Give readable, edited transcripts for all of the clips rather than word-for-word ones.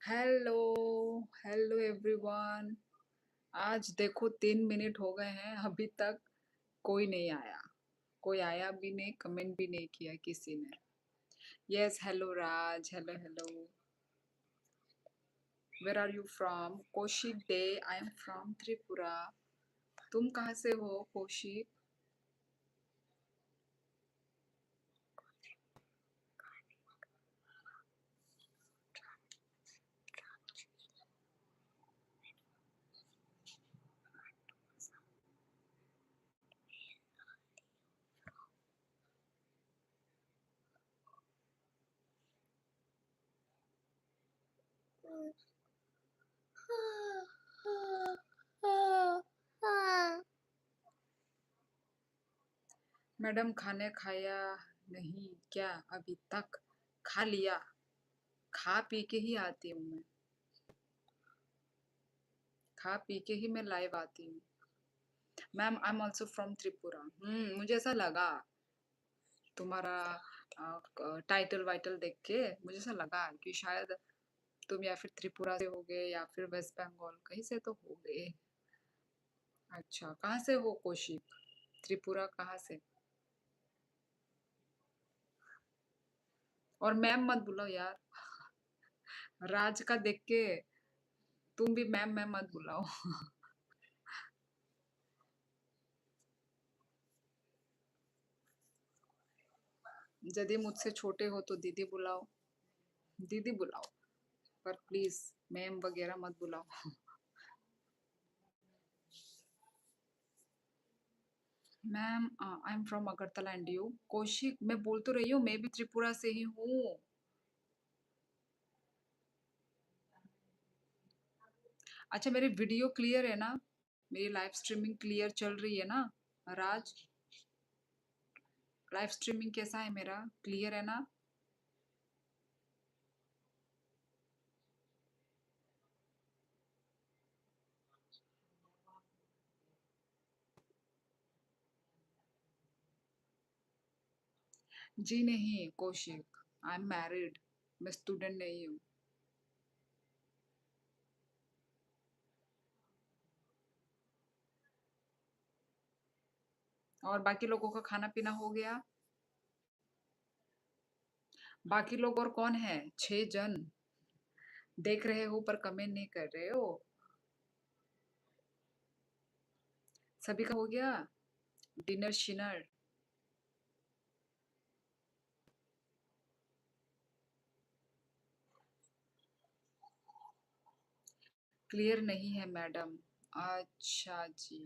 Hello hello everyone. आज देखो 3 minute हो गए हैं, अभी तक कोई नहीं आया। कोई आया भी नहीं, कमेंट भी नहीं किया किसी ने। Yes, hello Raj, hello hello. Where are you from? Kaushik Dey. I am from Tripura. तुम कहाँ से हो कौशिक? मैडम, खाने खाया नहीं क्या अभी तक? खा लिया। खा पी के ही आती हूँ मैं। खा पी के ही मैं लाइव आती हूँ। Ma'am, I am also from Tripura. मुझे ऐसा लगा तुम्हारा टाइटल वाइटल देख के। मुझे ऐसा लगा कि शायद तुम या फिर त्रिपुरा से होगे या फिर वेस्ट बंगाल कहीं से तो होगे। अच्छा, कहाँ से हो कौशिक? त्रिपुरा कहाँ से? और मैम मत बुलाओ यार। राज का देख के तुम भी मैम मैम मत बुलाओ। यदि मुझसे छोटे हो तो दीदी बुलाओ। दीदी बुलाओ, पर प्लीज मैम वगैरह मत बुलाओ। Ma'am, I am from Agartala and you? Kaushik, मैं बोल तो रही हूँ मैं भी त्रिपुरा से ही हूँ। अच्छा, मेरी वीडियो क्लियर है ना? मेरी लाइव स्ट्रीमिंग क्लियर चल रही है ना? राज, लाइव स्ट्रीमिंग कैसा है मेरा? क्लियर है ना? जी नहीं कौशिक, आई एम मैरिड। मैं स्टूडेंट नहीं हूँ। और बाकी लोगों का खाना पीना हो गया? बाकी लोग और कौन है? 6 जन देख रहे हो पर कमेंट नहीं कर रहे हो। सभी का हो गया डिनर शिनर? क्लियर नहीं है मैडम। अच्छा जी,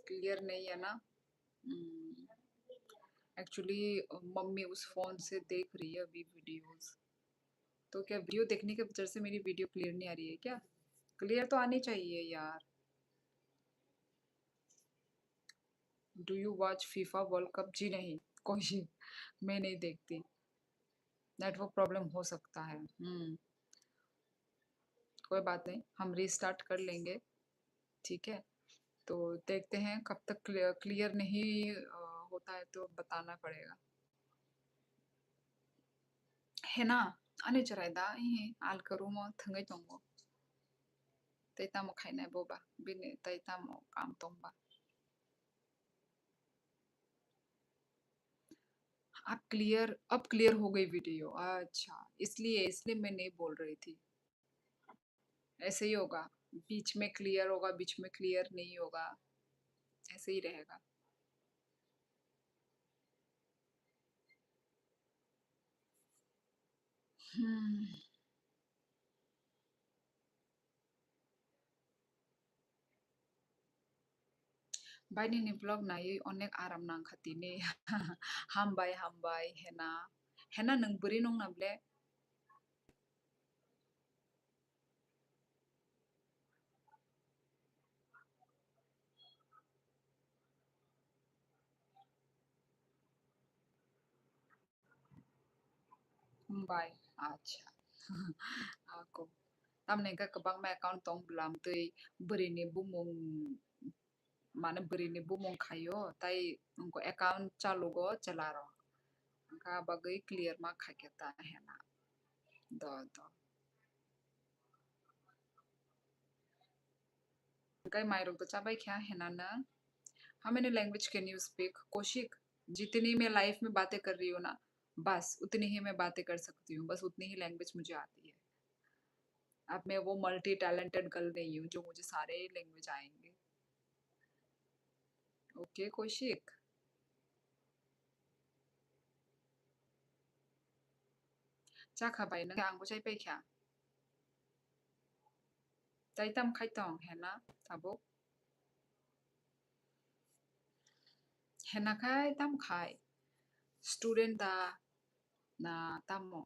क्लियर नहीं है ना? एक्चुअली मम्मी उस फोन से देख रही है अभी वीडियोस। तो क्या वीडियो देखने की वजह से मेरी वीडियो क्लियर नहीं आ रही है क्या? क्लियर तो आनी चाहिए यार। Do you watch FIFA world cup? जी नहीं कोई, मैं नहीं देखती। नेटवर्क प्रॉब्लम हो सकता है। कोई बात नहीं, हम रीस्टार्ट कर लेंगे। ठीक है, तो देखते हैं कब तक क्लियर नहीं होता है तो बताना पड़ेगा, है ना? 아니 저래다 이 알거루모 등의 정보 데이터 뭐 खाइने बोबा बिने डेटा मो काम तोंबा। अब क्लियर हो गई वीडियो। अच्छा, इसलिए इसलिए मैं नहीं बोल रही थी। ऐसे ही होगा, बीच में क्लियर होगा, बीच में क्लियर नहीं होगा, ऐसे ही रहेगा। हम्म। बायदिनि vlog नायै अनेक आराम नांखातिनि। हामबाय हामबाय हेना। हेना नों बोरै नं नाब्ले? हामबाय। अच्छा। Ako. Tamne ka kabang may account tong blam tuy berini bumong mana berini bumong kayo tay उनको account चालू गो चला रो का बगई clear मा खाकेता है ना। द कई मायरों तो चाबाई क्या है ना। How many language can you speak Kaushik? जितनी मैं लाइफ में बातें कर रही हूँ ना, बस उतनी ही मैं बातें कर सकती हूँ, बस उतनी ही लैंग्वेज मुझे आती है। अब मैं वो मल्टी टैलेंटेड गर्ल नहीं हूँ जो मुझे सारे लैंग्वेज आएंगे। ओके कौशिक। चा खाबाय नों आंखौ चाइबाय क्या? चाइताम खाइतों है ना ताबो? है ना खाय ताम खाय स्टूडेंट दा ना तामो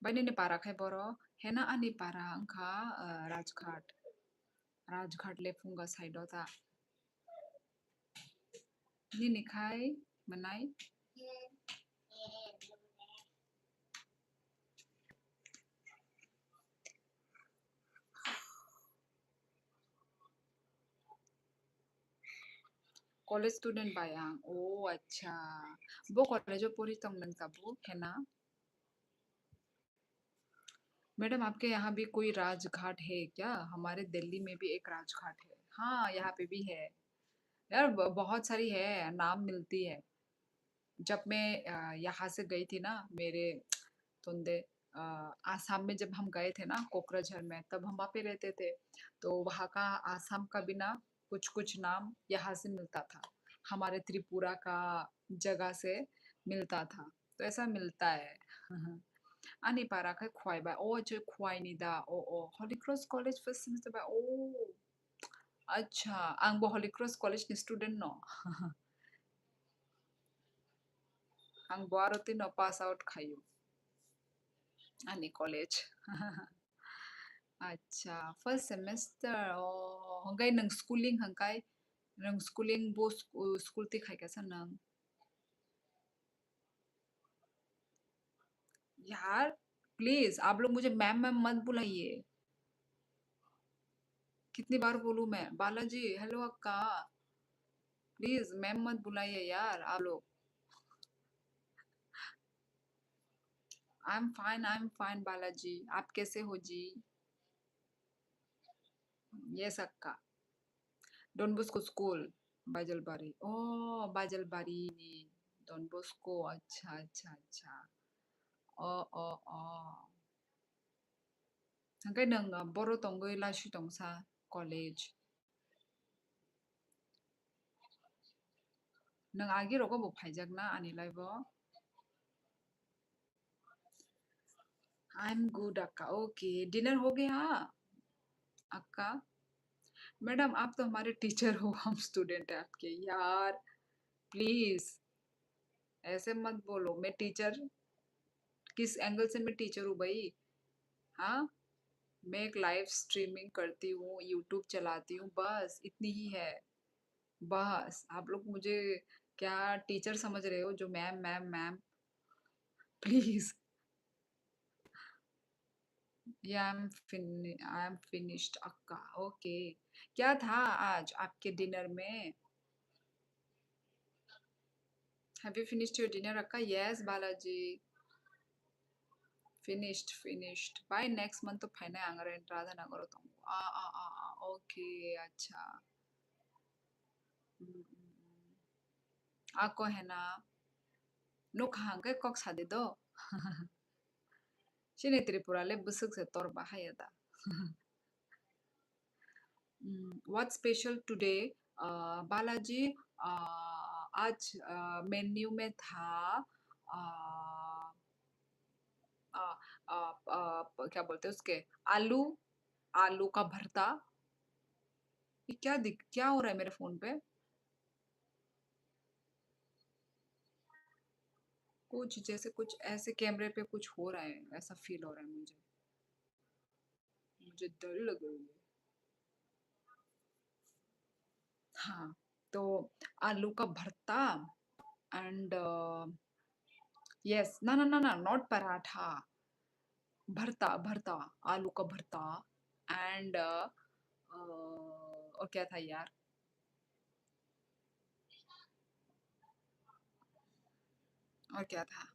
बायने ने पारा खाय बरो है ना आनी पारा अंखा राजघाट ले फुंगा साइडो ता नि खाय मनाय कॉलेज स्टूडेंट बायांग ओ अच्छा बो कॉलेज पोरी तंग नंग ताबो है ना मैडम आपके यहाँ भी कोई राजघाट है क्या? हमारे दिल्ली में भी एक राजघाट है। हाँ यहाँ पे भी है यार बहुत सारी है नाम मिलती है। जब मैं यहाँ से गई थी ना मेरे तुंदे आसाम में जब हम गए थे ना कोकराझार में तब हम वहाँ पे रहते थे तो वहाँ का आसाम का भी ना कुछ कुछ नाम यहाँ से मिलता था हमारे त्रिपुरा का जगह से मिलता था तो ऐसा मिलता है आनी पारा का ख्वाई बा ओ जो ख्वाई निदा ओ हॉली क्रॉस कॉलेज फर्स्ट सेमेस्टर बा ओ अच्छा आंबो हॉली क्रॉस कॉलेज नि स्टूडेंट न आं बारती न पास आउट खायो आनी कॉलेज अच्छा फर्स्ट सेमेस्टर ओ हंगाई नंग स्कूलिंग हंगाई नंग स्कूलिंग बो स्कूल ती खाई कैसा नंग यार प्लीज आप लोग मुझे मैम मैम मत बुलाइए कितनी बार बोलूं मैं बालाजी हेलो अक्का प्लीज मैम मत बुलाइए यार आप लोग आई एम फाइन बालाजी आप कैसे हो जी यस अक्का डॉन बॉस्को स्कूल बाजलबारी ओ बाजलबारी डॉन बॉस्को अच्छा अच्छा अच्छा अ अ अ hanggai nang boro tongoi lasu tongsa college nang agi rogo bo phaijak na ani laibo I'm good अक्का ओके डिनर हो गया अक्का मैडम आप तो हमारे टीचर हो हम स्टूडेंट है आपके यार प्लीज ऐसे मत बोलो मैं टीचर किस एंगल से मैं टीचर हूँ भाई हाँ मैं एक लाइव स्ट्रीमिंग करती हूँ यूट्यूब चलाती हूँ बस इतनी ही है बस आप लोग मुझे क्या टीचर समझ रहे हो जो ma'am ma'am ma'am please yeah I am finished अक्का ओके क्या था आज आपके डिनर में have you finished your dinner अक्का yes Balaji finished bye next month तो फाइनल आंगर एंट्रादा ना करो तुम ओके अच्छा आको है ना नो खांगे कॉक सादे दो शिने त्रिपुरा ले बुसुक से तोर बाहाया दा व्हाट स्पेशल टुडे बालाजी आज मेन्यू में था अ, अ, क्या बोलते हैं उसके आलू आलू का भरता ये क्या हो रहा है मेरे फोन पे कुछ जैसे कुछ ऐसे कैमरे पे कुछ हो रहा है ऐसा फील हो रहा है मुझे मुझे डर लग रही है हाँ तो आलू का भरता एंड यस ना ना ना ना नॉट पराठा भरता भरता आलू का भरता एंड और क्या था यार और क्या था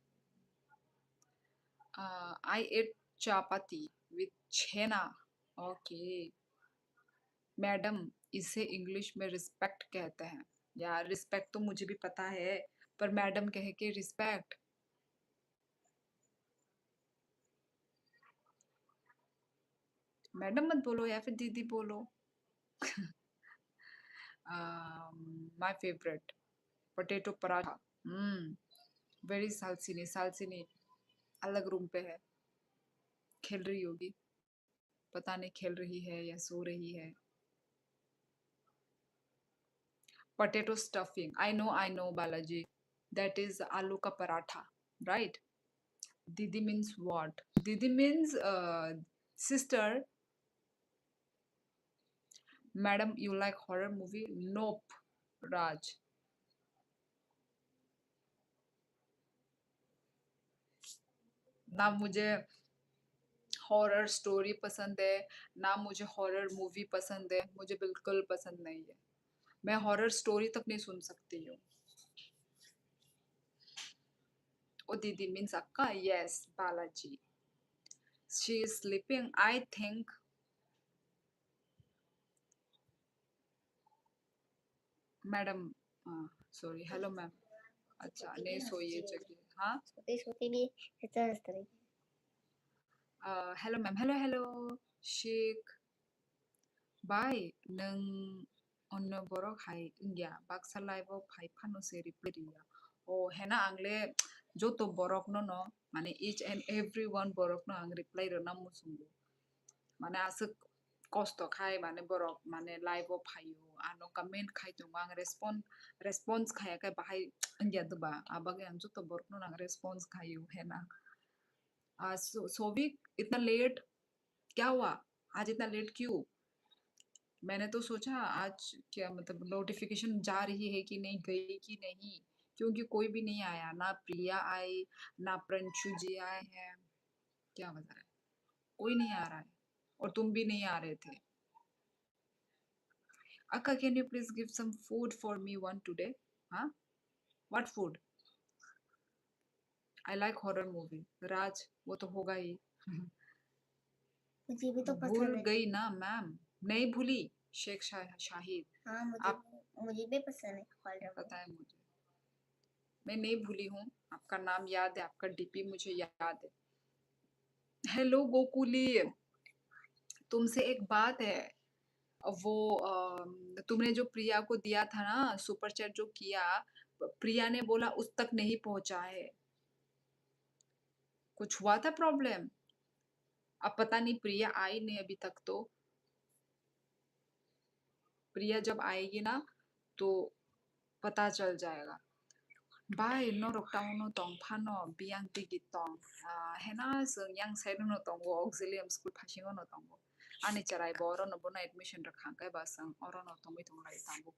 I ate chapati with chhena. Okay madam, इसे इंग्लिश में रिस्पेक्ट कहते हैं। यार रिस्पेक्ट तो मुझे भी पता है, पर मैडम कह के रिस्पेक्ट। मैडम मत बोलो या फिर दीदी बोलो। My favourite potato paratha. Very Salsini. Salsini अलग रूम पे है, खेल रही होगी। पता नहीं खेल रही है या सो रही है। Potato stuffing, I know Balaji, that is आलू का पराठा, राइट? दीदी मीन्स व्हाट? दीदी means sister. Madam, you like horror movie? Nope, Raj. ना मुझे हॉरर स्टोरी पसंद है, ना मुझे हॉरर मूवी पसंद है। मुझे बिल्कुल पसंद नहीं है। मैं हॉरर स्टोरी तक नहीं सुन सकती हूँ। ओ दीदी मीन्स अक्का? Yes, Balaji. She is sleeping, I think. Madam, sorry, hello ma'am. अच्छा, नहीं सोई है जगह। हाँ, सोते सोते भी ऐसा हंसता रहे। Hello ma'am. Hello hello Sheikh बाय नों अन्य बरक हाय इंडिया बाक्सा लाइव फाइ फानुसे रिप्लेरिया ओ हेना आंले जो तो बरक न माने each and every one बरक न आं रिप्लाई रना मुसुंगो माने आसो कष्ट खाय माने बरक माने लाइव फायो आनो कमेंट खाय तो आं रेस्पॉन्स खाया काय बाहाय इंडिया दबा आबागे आं जो तो बरक न आं रेस्पॉन्स खायो हेना सोविक इतना लेट क्या हुआ? आज इतना लेट क्यों? मैंने तो सोचा आज क्या मतलब नोटिफिकेशन जा रही है कि नहीं, गई कि नहीं, क्योंकि कोई भी नहीं आया। ना प्रिया आई, ना प्रंशु जी आए हैं। क्या बता रहा है? कोई नहीं आ रहा है और तुम भी नहीं आ रहे थे। अक्का, can you please give some food for me one today? हाँ, what food? I like horror movie. Raj, वो तो होगा ही। मुझे भी तो भूल पसंद है। गई ना मैम? नहीं भूली। शेख शाहिद। हाँ आप मुझे भी पसंद है हॉरर पता मूवी। है मुझे, मैं नहीं भूली हूँ। आपका नाम याद है, आपका डीपी मुझे याद है। हेलो गोकुली, तुमसे एक बात है। वो तुमने जो प्रिया को दिया था ना, सुपर चैट जो किया, प्रिया ने बोला उस तक नहीं पहुंचा है। कुछ हुआ था प्रॉब्लम? अब पता नहीं, प्रिया आई नहीं अभी तक तो। प्रिया जब आएगी ना तो पता चल जाएगा। बाय नो रक्टाउनो तोंग फानो बियांग तिगी तोंग हेना जों yang sai no tong wo auxilium school phasing no tong wo ani charai boro no bono admission rakha kai basang oro no tong tong lai tango।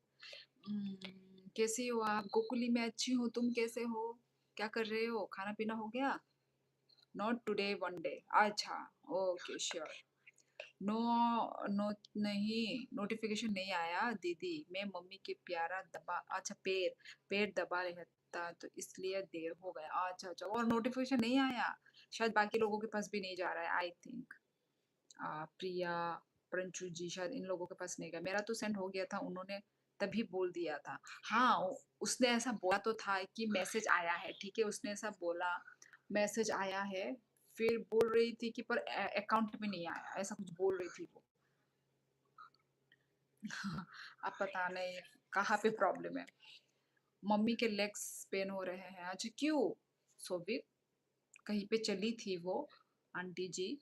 कैसी हो आप? गोकुली में अच्छी हूँ, तुम कैसे हो? क्या कर रहे हो? खाना पीना हो गया? Not today, one day. अच्छा, ओके श्योर। नो नो नहीं, नोटिफिकेशन नहीं आया दीदी। मैं मम्मी के प्यारा दबा, अच्छा पैर दबा रहता तो इसलिए देर हो गया। अच्छा अच्छा, और नोटिफिकेशन नहीं आया? शायद बाकी लोगों के पास भी नहीं जा रहा है, आई थिंक। प्रिया, प्रंचु जी, शायद इन लोगों के पास नहीं गया। मेरा तो सेंड हो गया था, उन्होंने तभी बोल दिया था। हाँ, उसने ऐसा बोला तो था कि मैसेज आया है, ठीक है, उसने ऐसा बोला मैसेज आया है। फिर बोल रही थी कि पर अकाउंट में नहीं आया, ऐसा कुछ बोल रही थी वो। अब पता नहीं कहाँ पे प्रॉब्लम है। मम्मी के लेग्स पेन हो रहे हैं आज, क्यों? सोबिक कहीं पे चली थी वो आंटी जी?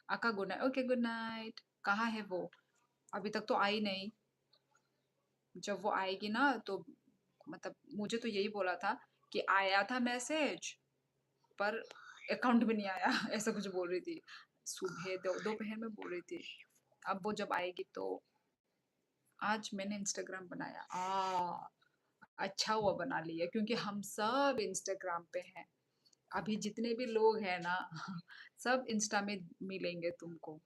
आका good night. Okay good night. कहाँ है वो? अभी तक तो आई नहीं। जब वो आएगी ना तो मतलब मुझे तो यही बोला था कि आया था मैसेज पर अकाउंट में नहीं आया। ऐसा कुछ बोल रही थी। सुबह दोपहर में बोल रही थी। अब वो जब आएगी तो आज मैंने इंस्टाग्राम बनाया। अच्छा हुआ बना लिया, क्योंकि हम सब इंस्टाग्राम पे हैं। अभी जितने भी लोग हैं ना सब इंस्टा में मिलेंगे तुमको।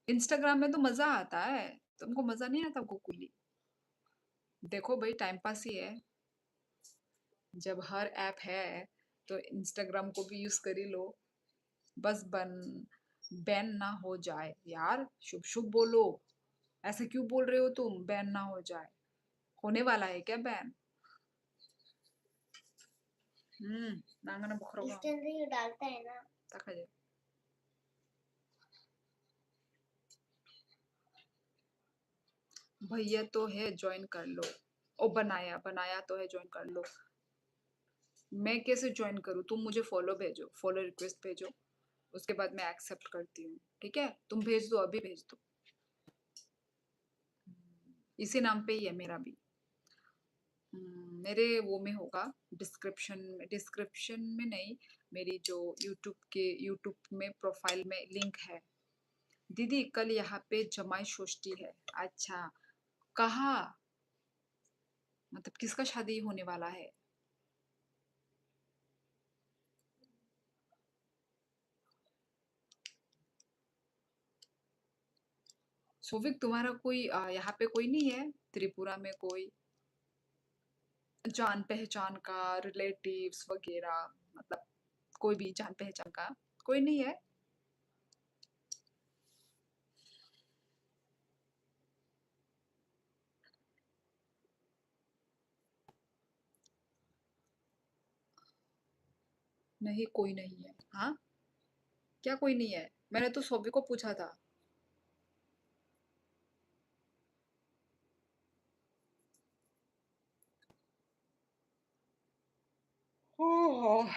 इंस्टाग्राम में तो मजा आता है, तुमको मजा नहीं आता गोकुली? देखो भाई, टाइम पास ही है। जब हर ऐप है तो इंस्टाग्राम को भी यूज कर ही लो। बस बैन ना हो जाए यार, शुभ शुभ बोलो। ऐसे क्यों बोल रहे हो तुम, बैन ना हो जाए? होने वाला है क्या बैन? नांगना बुखरोगा इसके अंदर ये डालता है ना। तक है। भैया तो है, ज्वाइन कर लो। ओ बनाया बनाया तो है, ज्वाइन कर लो। मैं कैसे ज्वाइन करूँ? तुम मुझे फॉलो भेजो, फॉलो रिक्वेस्ट भेजो, उसके बाद मैं एक्सेप्ट करती हूँ। ठीक है, तुम भेज दो, अभी भेज दो। इसी नाम पे ही है मेरा भी। मेरे वो में होगा, डिस्क्रिप्शन में नहीं, मेरी जो यूट्यूब में प्रोफाइल में लिंक है। दीदी कल यहाँ पे जमाई षष्ठी है। अच्छा, कहाँ? मतलब किसका शादी होने वाला है? सोविक तुम्हारा कोई यहाँ पे कोई नहीं है? त्रिपुरा में कोई जान पहचान का, रिलेटिव्स वगैरह, मतलब कोई भी जान पहचान का कोई नहीं है? नहीं, कोई नहीं है। हाँ, क्या कोई नहीं है? मैंने तो सोविक को पूछा था। ओह,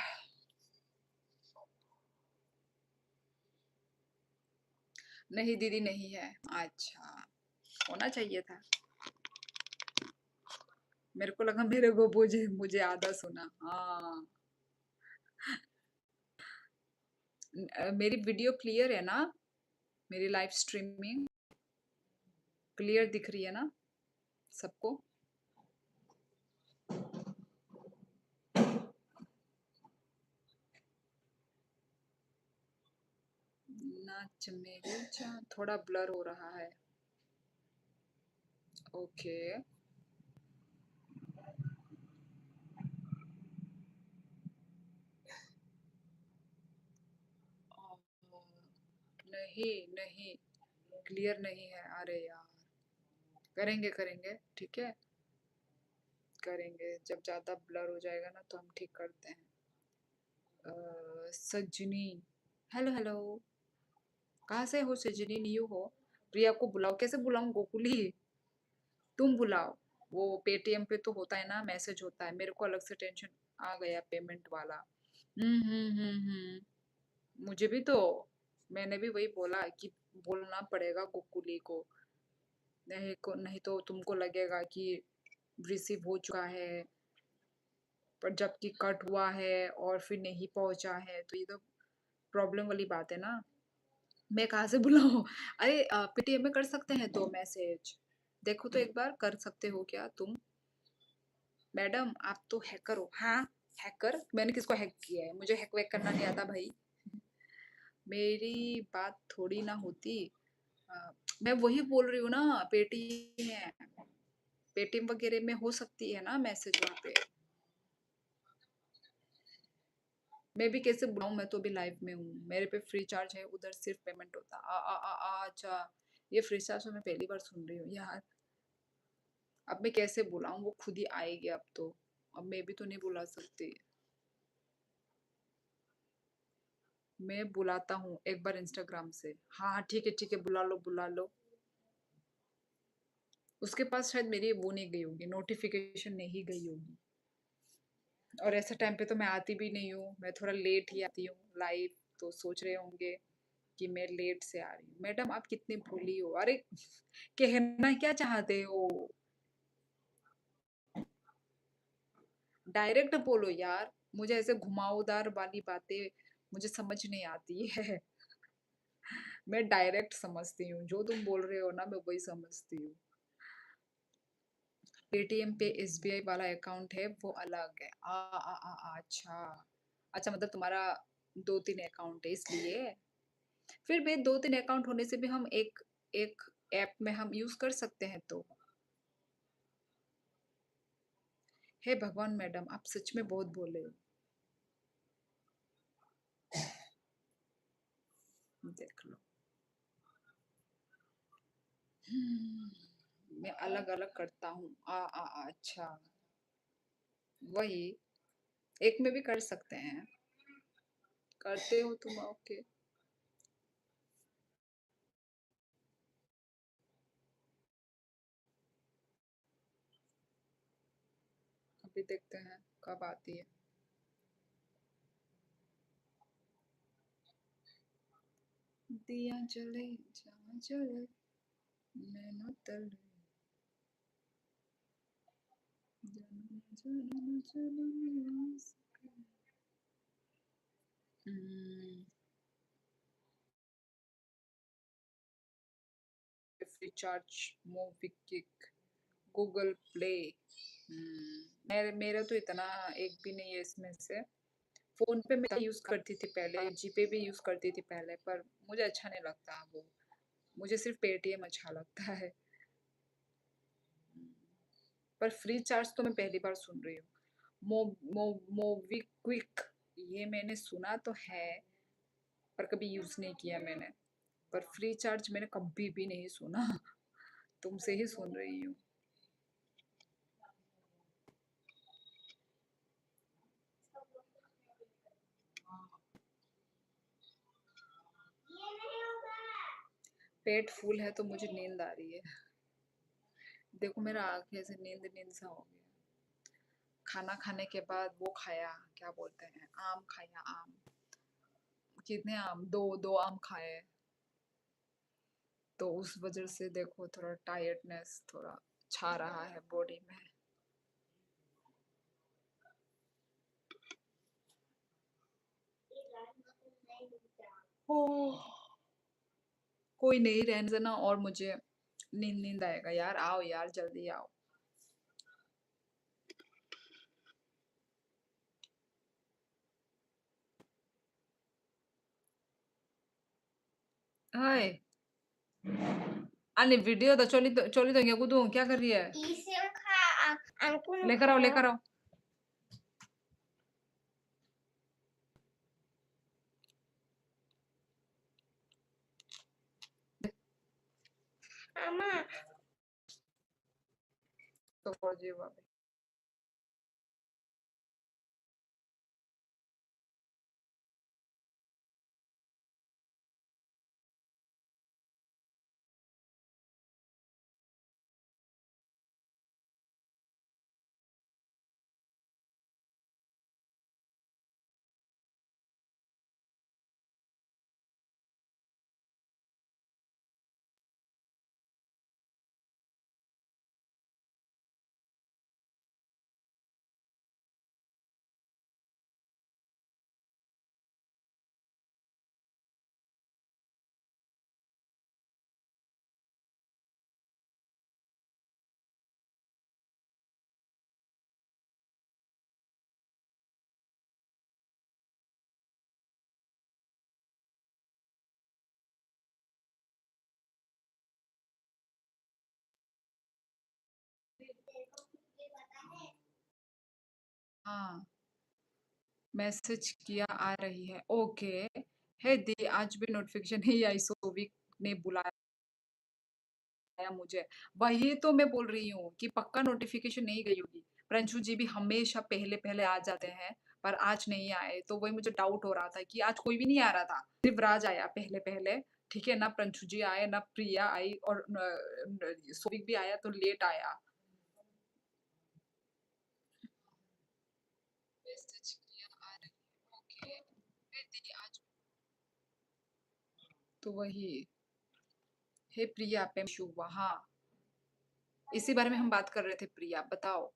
नहीं दीदी नहीं है। अच्छा, होना चाहिए था। मेरे को लगा मेरे को मुझे मुझे आधा सुना। हाँ, मेरी वीडियो क्लियर है ना? मेरी लाइव स्ट्रीमिंग क्लियर दिख रही है ना सबको? नाच मेरे चाँद, थोड़ा ब्लर हो रहा है। ओके। नहीं नहीं, क्लियर नहीं है। अरे यार, करेंगे करेंगे, ठीक है, करेंगे। जब ज्यादा ब्लर हो जाएगा ना तो हम ठीक करते हैं। सजनी, हेलो हेलो। कहाँ से हो सजनी? न्यू हो? प्रिया को बुलाओ। कैसे बुलाऊं गोकुली? तुम बुलाओ। वो पेटीएम पे तो होता है ना, मैसेज होता है। मेरे को अलग से टेंशन आ गया पेमेंट वाला। मुझे भी तो, मैंने भी वही बोला कि बोलना पड़ेगा गोकुली को। नहीं तो तुमको लगेगा कि रिसीव हो चुका है, पर जबकि कट हुआ है और फिर नहीं पहुंचा है, तो ये तो प्रॉब्लम वाली बात है ना। मैं कहाँ से बुलाऊं? अरे पेटीएम में कर सकते हैं तो मैसेज, देखो तो एक बार, कर सकते हो क्या तुम? मैडम आप तो हैकर हो। हाँ, हैकर? मैंने किसको हैक किया है? मुझे हैक वैक करना नहीं आता भाई। मेरी बात थोड़ी ना होती। अ, मैं वही बोल रही हूँ ना, पेटीएम वगैरह में हो सकती है ना मैसेज वहाँ पे। मैं भी कैसे बुलाऊं? मैं तो भी लाइव में हूँ, मेरे पे फ्री चार्ज है, उधर सिर्फ पेमेंट होता। अच्छा, ये फ्री चार्ज तो मैं पहली बार सुन रही हूँ यार। अब मैं कैसे बुलाऊं? वो खुद ही आएगी अब तो। अब मैं भी तो नहीं बुला सकती। मैं बुलाता हूँ एक बार इंस्टाग्राम से। हाँ हाँ, ठीक है ठीक है, बुला लो बुला लो। उसके पास शायद मेरी वो नहीं गई होगी, नोटिफिकेशन नहीं गई होगी। और ऐसे टाइम पे तो मैं आती भी नहीं हूँ, मैं थोड़ा लेट ही आती हूँ लाइव। तो सोच रहे होंगे कि मैं लेट से आ रही हूँ। मैडम आप कितनी भोली हो! अरे कहना क्या चाहते हो? डायरेक्ट बोलो यार। मुझे ऐसे घुमावदार वाली बातें मुझे समझ नहीं आती है। मैं डायरेक्ट समझती हूँ, जो तुम बोल रहे हो ना मैं वही समझती हूँ। पेटीएम पे एसबीआई वाला अकाउंट है वो अलग है। अच्छा। अच्छा, मतलब तुम्हारा दो तीन अकाउंट है इसलिए। फिर भी दो तीन अकाउंट होने से भी हम एक एक ऐप में हम यूज कर सकते हैं तो। हे भगवान मैडम, आप सच में बहुत बोले हो। देख लो। मैं अलग अलग करता हूँ। अच्छा, वही एक में भी कर सकते हैं। करते हो तुम? ओके। अभी देखते हैं कब आती है। दिया जले जहाँ जले नैनो तले जन्म जन्म जन्म आस। Free charge, movie Kick, Google Play. मेरे मेरा तो इतना एक भी नहीं है इसमें से। फोन पे मैं यूज करती थी पहले, जीपे भी यूज करती थी पहले, पर मुझे अच्छा नहीं लगता वो। मुझे सिर्फ पेटीएम अच्छा लगता है। पर फ्री चार्ज तो मैं पहली बार सुन रही हूँ। मोवी क्विक, ये मैंने सुना तो है पर कभी यूज नहीं किया मैंने। पर फ्री चार्ज मैंने कभी भी नहीं सुना। तुमसे ही सुन रही हूँ। पेट फुल है तो मुझे नींद आ रही है। देखो मेरा आंखें से नींद नींद सा हो गया। खाना खाने के बाद वो खाया, क्या बोलते हैं, आम खाया। आम कितने आम, दो दो आम खाए। तो उस वजह से देखो थोड़ा टायर्डनेस थोड़ा छा रहा है बॉडी में। ओह, कोई नहीं, रहने देना। और मुझे नींद नींद आएगा यार। आओ यार, जल्दी आओ। हाय। अरे वीडियो तो चली तो क्या कुदूं, क्या कर रही है? लेकर आओ, लेकर आओ। तो फौजी बाबा। हाँ, मैसेज किया, आ रही है। ओके। है दी, आज भी नोटिफिकेशन नहीं आई, सोविक ने बुलाया मुझे। वही तो मैं बोल रही हूँ कि पक्का नोटिफिकेशन नहीं गई होगी। प्रिंशु जी भी हमेशा पहले पहले आ जाते हैं, पर आज नहीं आए। तो वही मुझे डाउट हो रहा था कि आज कोई भी नहीं आ रहा था, सिर्फ राज आया पहले पहले। ठीक है ना, प्रिंशु जी आए ना, प्रिया आई, और सोविक भी आया तो लेट आया। मैसेज किया, आ रही है। ओके। है दी, आज तो वही। हे प्रिया, पे वहाँ इसी बारे में हम बात कर रहे थे। प्रिया बताओ,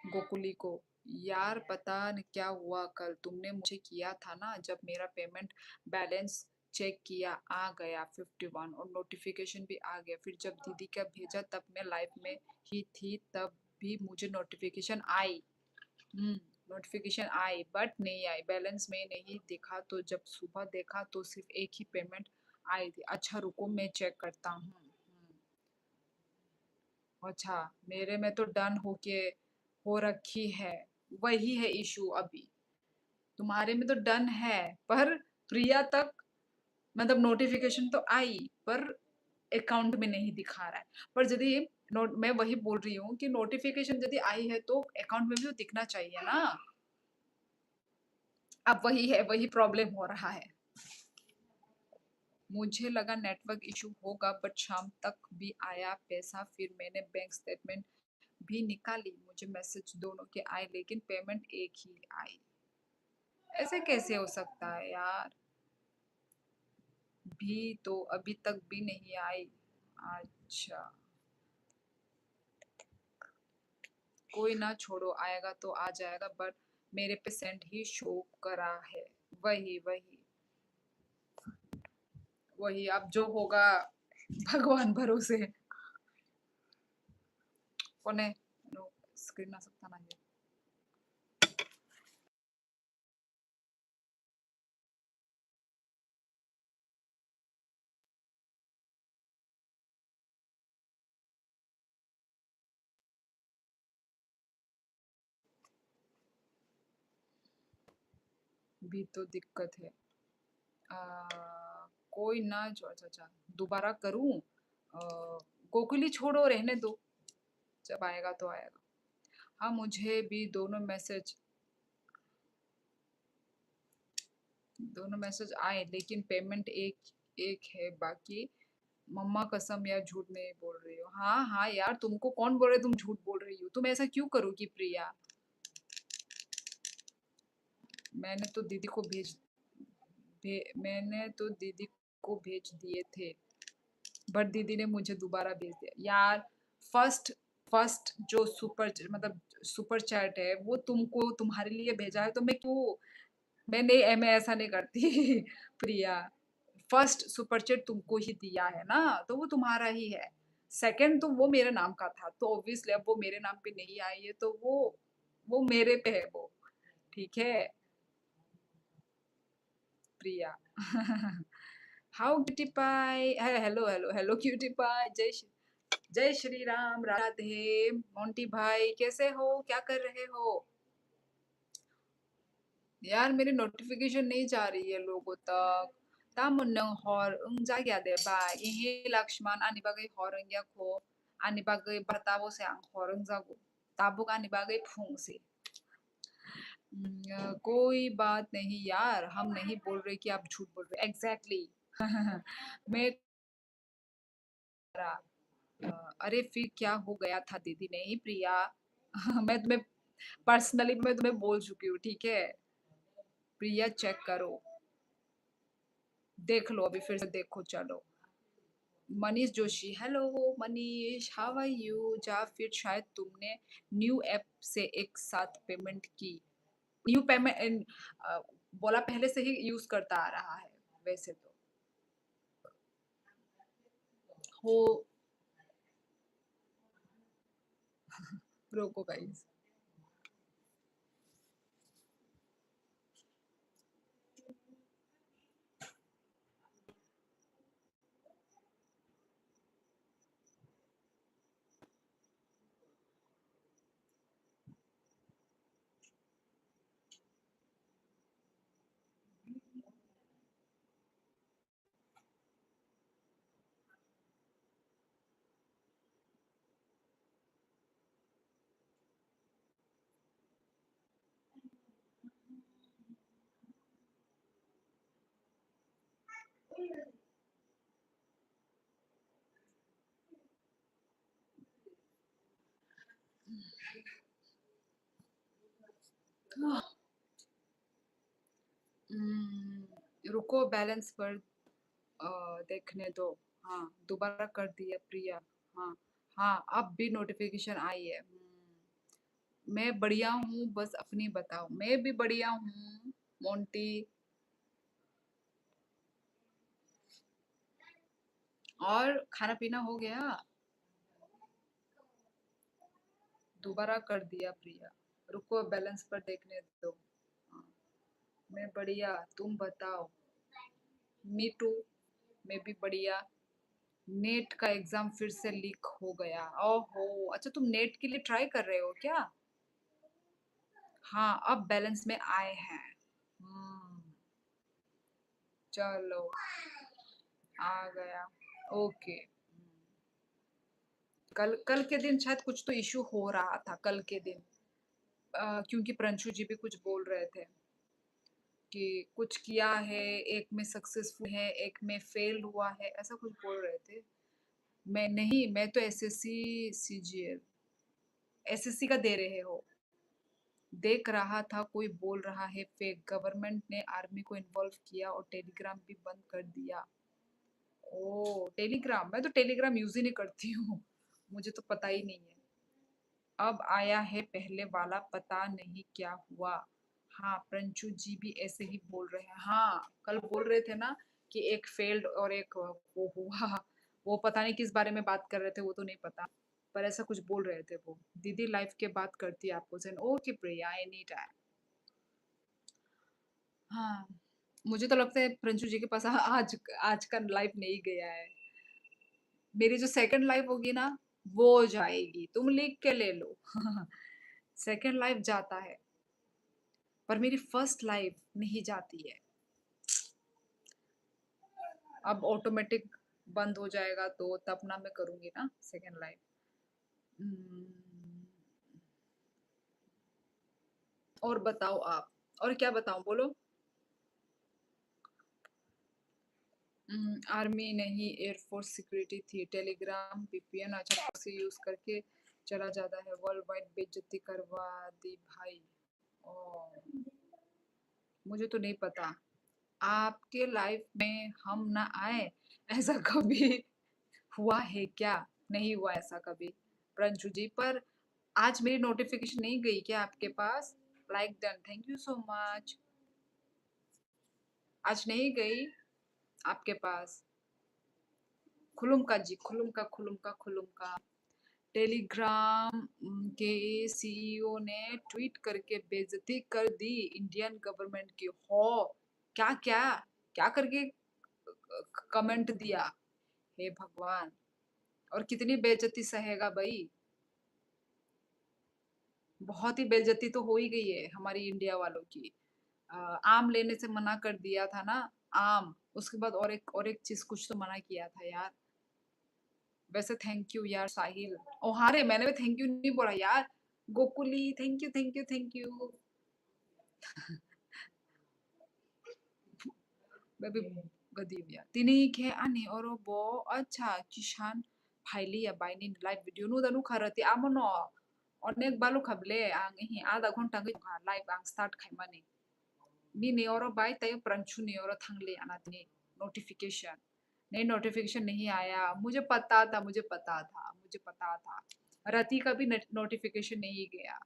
गोकुली को। यार पता नहीं क्या हुआ, कल तुमने मुझे किया था ना, जब मेरा पेमेंट बैलेंस चेक किया, आ गया 51 और नोटिफिकेशन भी आ गया। फिर जब दीदी का भेजा तब मैं लाइफ में ही थी, तब भी मुझे notification I. Hmm, notification I but नहीं आई, बैलेंस में नहीं दिखा। तो जब सुबह देखा तो सिर्फ एक ही पेमेंट आई थी। अच्छा रुको, मैं चेक करता हूँ। अच्छा, मेरे में तो डन होके हो रखी है। वही है इशू अभी। तुम्हारे में तो डन है, पर प्रिया तक मतलब नोटिफिकेशन तो आई पर अकाउंट में नहीं दिखा रहा है। पर यदि नोट मैं वही बोल रही हूँ कि नोटिफिकेशन यदि आई है तो अकाउंट में भी तो दिखना चाहिए ना। अब वही है, वही प्रॉब्लम हो रहा है। मुझे लगा नेटवर्क इशू होगा बट शाम तक भी आया पैसा, फिर मैंने बैंक स्टेटमेंट भी निकाली, मुझे मैसेज दोनों के आए लेकिन पेमेंट एक ही आई। ऐसे कैसे हो सकता है यार? भी तो अभी तक भी नहीं आई। अच्छा, कोई ना छोड़ो, आएगा तो आ जाएगा, बट मेरे पे सेंड ही शो करा है। वही वही वही, अब जो होगा भगवान भरोसे। कौन है? नो, स्क्रीन ना सकता ना ये। भी तो दिक्कत है। आ, कोई ना जो, अच्छा अच्छा, दोबारा करूं? गोकुली छोड़ो, रहने दो, जब आएगा तो आएगा। हाँ, मुझे भी दोनों मैसेज आए लेकिन पेमेंट एक एक है बाकी। मम्मा कसम यार, झूठ नहीं बोल रही हो। हाँ हाँ यार, तुमको कौन बोल रहे तुम झूठ बोल रही हो? तुम ऐसा क्यों करोगी प्रिया? मैंने तो दीदी को मैंने तो दीदी को भेज दिए थे बट दीदी ने मुझे दोबारा भेज दिया यार। फर्स्ट फर्स्ट जो मतलब सुपर चैट है वो तुमको, तुम्हारे लिए भेजा है तो मैं क्यों? मैं ऐसा नहीं करती प्रिया। फर्स्ट सुपर चैट तुमको ही दिया है ना, तो वो तुम्हारा ही है। सेकंड तो वो मेरे नाम का था, तो ऑब्वियसली अब वो मेरे नाम पे नहीं आई है तो वो मेरे पे है वो। ठीक है Priya. How cutie pie, hello hello hello cutie pie, जय श्री राम, राधे। मोंटी भाई कैसे हो, क्या कर रहे हो? यार मेरी नोटिफिकेशन नहीं जा रही है लोगों तक। तामुन्नंग हर जाग्यादे बा इहे लक्ष्मण आनि बागै हरंग्याखौ आनि बागै बतावो से आं हरंजागो ताबुक आनि बागै फुंसे। कोई बात नहीं यार, हम नहीं बोल रहे कि आप झूठ बोल रहे, एग्जैक्टली exactly. मैं अरे फिर क्या हो गया था दीदी? नहीं प्रिया, मैं तुम्हें पर्सनली मैं तुम्हें बोल चुकी हूँ, ठीक है? प्रिया चेक करो, देख लो, अभी फिर से देखो, चलो। Manish Joshi, hello Manish, how are you? या फिर शायद तुमने न्यू ऐप से एक साथ पेमेंट की। न्यू पेमेंट बोला, पहले से ही यूज करता आ रहा है वैसे तो। हो, रोको गाइस। रुको, बैलेंस पर देखने दो। हाँ, दोबारा कर दिया प्रिया। हाँ हाँ, अब भी नोटिफिकेशन आई है। मैं बढ़िया हूँ, बस अपनी बताओ। मैं भी बढ़िया हूँ मोंटी। और खाना पीना हो गया? दोबारा कर दिया प्रिया। रुको, बैलेंस पर देखने दो। हाँ, मैं बढ़िया, तुम बताओ। मी टू, मैं भी बढ़िया। नेट का एग्जाम फिर से लीक हो गया, ओहो। अच्छा, तुम नेट के लिए ट्राई कर रहे हो क्या? हाँ, अब बैलेंस में आए हैं। हम्म, चलो। आ गया। ओके। कल कल के दिन शायद कुछ तो इश्यू हो रहा था कल के दिन। क्योंकि प्रिंशु जी भी कुछ बोल रहे थे कि कुछ किया है, एक में सक्सेसफुल है, एक में फेल हुआ है, ऐसा कुछ बोल रहे थे। मैं नहीं, मैं तो एसएससी सीजीएल, एसएससी का दे रहे हो। देख रहा था कोई बोल रहा है फेक, गवर्नमेंट ने आर्मी को इन्वॉल्व किया और टेलीग्राम भी बंद कर दिया। ओ टेलीग्राम, मैं तो टेलीग्राम यूज ही नहीं करती हूँ, मुझे तो पता ही नहीं है। अब आया है पहले वाला, पता नहीं क्या हुआ। हाँ, प्रंचू जी भी ऐसे ही बोल रहे हैं। हाँ, कल बोल रहे थे ना कि एक फेल्ड और एक वो हुआ। वो पता नहीं किस बारे में बात कर रहे थे, वो तो नहीं पता, पर ऐसा कुछ बोल रहे थे वो। दीदी लाइफ के बात करती है आपको सेंड। ओके प्रिया, एनी टाइम। हाँ, मुझे तो लगता है प्रंचू जी के पास आज आज का लाइफ नहीं गया है। मेरी जो सेकंड लाइफ होगी ना, वो जाएगी, तुम लिख के ले लो। सेकंड लाइफ जाता है, पर मेरी फर्स्ट लाइफ नहीं जाती है। अब ऑटोमेटिक बंद हो जाएगा तो तब ना मैं करूंगी ना सेकंड लाइफ। और बताओ आप, और क्या बताऊं, बोलो। आर्मी नहीं, एयरफोर्स सिक्योरिटी थी। टेलीग्राम वीपीएन अच्छा से यूज करके चला जाता है, वर्ल्ड वाइड बेइज्जती करवा दी भाई। ओ, मुझे तो नहीं पता। आपके लाइफ में हम ना आए, ऐसा कभी हुआ है क्या? नहीं हुआ ऐसा कभी प्रंजू जी। पर आज मेरी नोटिफिकेशन नहीं गई क्या आपके पास? Like done, thank you so much. आज नहीं गई आपके पास? खुलुमका जी, खुलुमका खुलुमका खुलुमका। टेलीग्राम के सीईओ ने ट्वीट करके बेइज्जती कर दी इंडियन गवर्नमेंट की। हो, क्या क्या क्या करके कमेंट दिया? हे भगवान, और कितनी बेइज्जती सहेगा भाई। बहुत ही बेइज्जती तो हो ही गई है हमारी इंडिया वालों की। आम लेने से मना कर दिया था ना, आम। उसके बाद और एक चीज कुछ तो मना किया था यार। वैसे थैंक यू यार साहिल। ओ हाँ रे, मैंने भी थैंक यू नहीं बोला यार। Gokuli, thank you thank you thank you. मैं भी गधी हूँ यार। तिनी ani oro bo acha kishan phaili ya baini live video nu danu kharati amono অনেক বালু খাবলে আং হি আধা ঘন্টা গই লাইভ আং স্টার্ট খাইমানি ni ne oro bai tayo pranchu ne oro thangले आना तनी नोटिफिकेशन। नहीं, नोटिफिकेशन नहीं आया, मुझे पता था, मुझे पता था, मुझे पता था। रति का भी नोटिफिकेशन नहीं गया।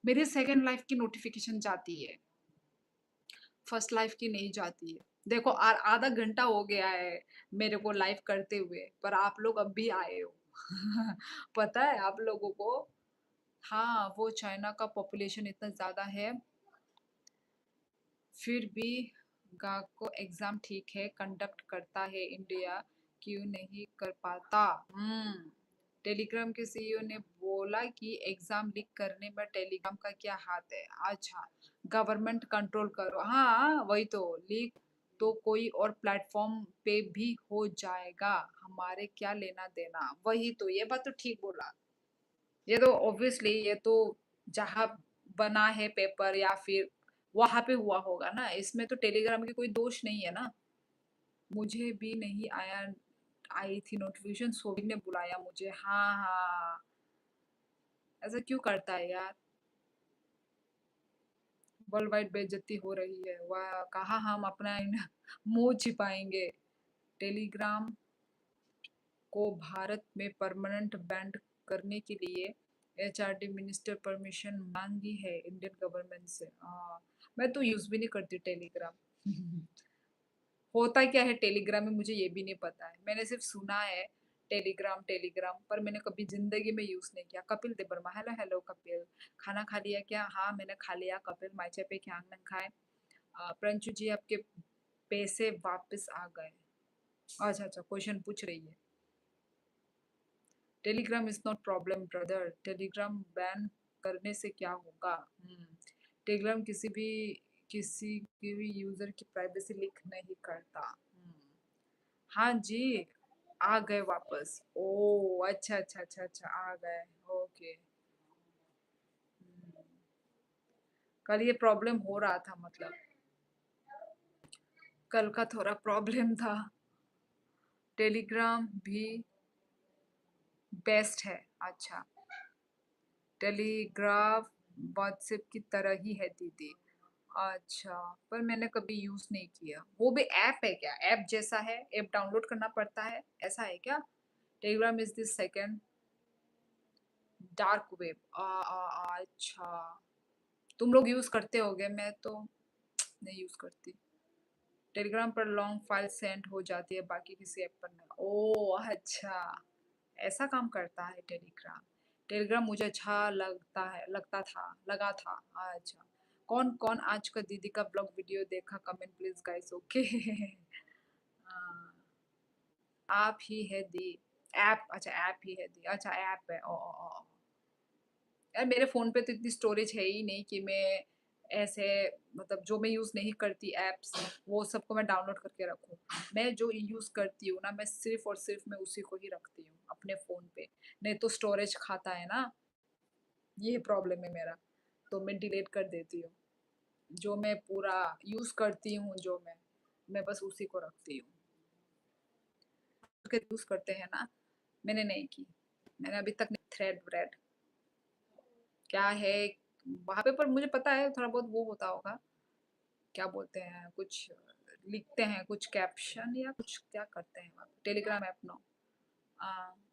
मेरी सेकंड लाइफ की नोटिफिकेशन जाती है, फर्स्ट लाइफ की नहीं जाती है। देखो आधा घंटा हो गया है मेरे को लाइव करते हुए, पर आप लोग अब भी आए हो। पता है आप लोगों को? हाँ, वो चाइना का पॉपुलेशन इतना ज्यादा है, फिर भी गा को एग्जाम ठीक है कंडक्ट करता है, इंडिया क्यों नहीं कर पाता? टेलीग्राम के सीईओ ने बोला कि एग्जाम लीक करने में टेलीग्राम का क्या हाथ है? अच्छा, गवर्नमेंट कंट्रोल करो। हाँ वही तो, लीक तो कोई और प्लेटफॉर्म पे भी हो जाएगा, हमारे क्या लेना देना। वही तो, ये बात तो ठीक बोला। ये तो ऑब्वियसली, ये तो जहाँ बना है पेपर या फिर वहां पे हुआ होगा ना, इसमें तो टेलीग्राम की कोई दोष नहीं है ना। मुझे भी नहीं आया, आई थी नोटिफिकेशन, सोबी ने बुलाया मुझे। हाँ हाँ, ऐसा क्यों करता है यार? वर्ल्ड वाइड बेइज्जती हो रही है, वाह, कहाँ हम अपना मुंह छिपाएंगे। टेलीग्राम को भारत में परमानेंट बैंड करने के लिए एचआरडी मिनिस्टर परमिशन मांगी है इंडियन गवर्नमेंट से। मैं तो यूज भी नहीं करती टेलीग्राम। होता क्या है टेलीग्राम में, मुझे ये भी नहीं पता है। मैंने सिर्फ सुना है टेलीग्राम टेलीग्राम, पर मैंने कभी जिंदगी में यूज नहीं किया। Kapil Debbarma, hello hello Kapil. खाना खा लिया क्या? हाँ मैंने खा लिया कपिल, माइचे पे क्या न खाए। प्रंचु जी आपके पैसे वापस आ गए? अच्छा अच्छा, क्वेश्चन पूछ रही है। Telegram is not problem brother, Telegram ban करने से क्या होगा? टेलीग्राम किसी भी यूजर की प्राइवेसी लीक नहीं करता। हाँ जी, आ गए वापस। ओह! अच्छा, अच्छा, अच्छा, अच्छा, आ गए। ओके। हुँ। कल ये प्रॉब्लम हो रहा था मतलब, कल का थोड़ा प्रॉब्लम था। टेलीग्राम भी बेस्ट है। अच्छा, टेलीग्राफ व्हाट्सएप की तरह ही है दीदी। अच्छा, पर मैंने कभी यूज़ नहीं किया। वो भी ऐप है क्या? ऐप जैसा है? ऐप डाउनलोड करना पड़ता है, ऐसा है क्या? Telegram is the second dark web. अच्छा। तुम लोग यूज़ करते होगे, मैं तो नहीं यूज़ करती। टेलीग्राम पर लॉन्ग फाइल सेंड हो जाती है, बाकी किसी ऐप पर नहीं। ओह! अच्छा, ऐसा काम करता है टेलीग्राम। टेलीग्राम मुझे अच्छा लगा था। अच्छा, कौन-कौन आज का दीदी का ब्लॉग वीडियो देखा? Comment please guys. ओके। हाँ, आप ही है दी। ऐप, अच्छा ऐप ही है दी। अच्छा ऐप है। ओह! यार मेरे फ़ोन पे तो इतनी स्टोरेज है ही नहीं कि मैं ऐसे मतलब जो मैं यूज़ नहीं करती ऐप्स, वो सबको मैं डाउनलोड करके रखूँ। मैं जो यूज़ करती हूँ ना, मैं सिर्फ़ और सिर्फ़ मैं उसी को ही रखती हूँ अपने फ़ोन पे। नहीं तो स्टोरेज खाता है ना, ये प्रॉब्लम है मेरा, तो मैं डिलीट कर देती हूँ। जो मैं पूरा यूज़ करती हूँ, मैं बस उसी को रखती हूँ। के यूज़ करते हैं ना, मैंने नहीं की। मैंने अभी तक थ्रेड-व्रेड क्या है वहाँ पे, पर मुझे पता है थोड़ा बहुत वो होता होगा, क्या बोलते हैं, कुछ लिखते हैं, कुछ कैप्शन या कुछ क्या करते हैं वहाँ पे। Telegram app no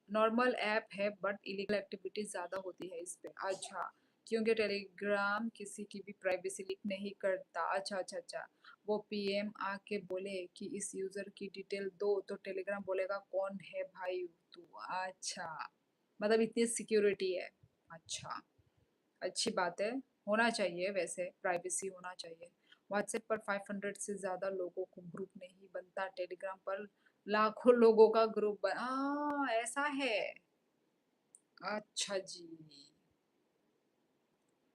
normal app है बट इलीगल एक्टिविटी ज़्यादा होती है इस पे। अच्छा, क्योंकि टेलीग्राम किसी की भी प्राइवेसी लीक नहीं करता। अच्छा, अच्छा, अच्छा। वो पीएम आके बोले कि इस यूज़र की डिटेल दो, तो टेलीग्राम बोलेगा कौन है भाई तू? अच्छा, मतलब इतनी सिक्योरिटी है। अच्छा। अच्छी बात है, होना चाहिए वैसे, प्राइवेसी होना चाहिए। व्हाट्सएप पर 500 से ज़्यादा लोगों को ग्रुप नहीं बनता, टेलीग्राम पर लाखों लोगों का ग्रुप ऐसा है। अच्छा जी।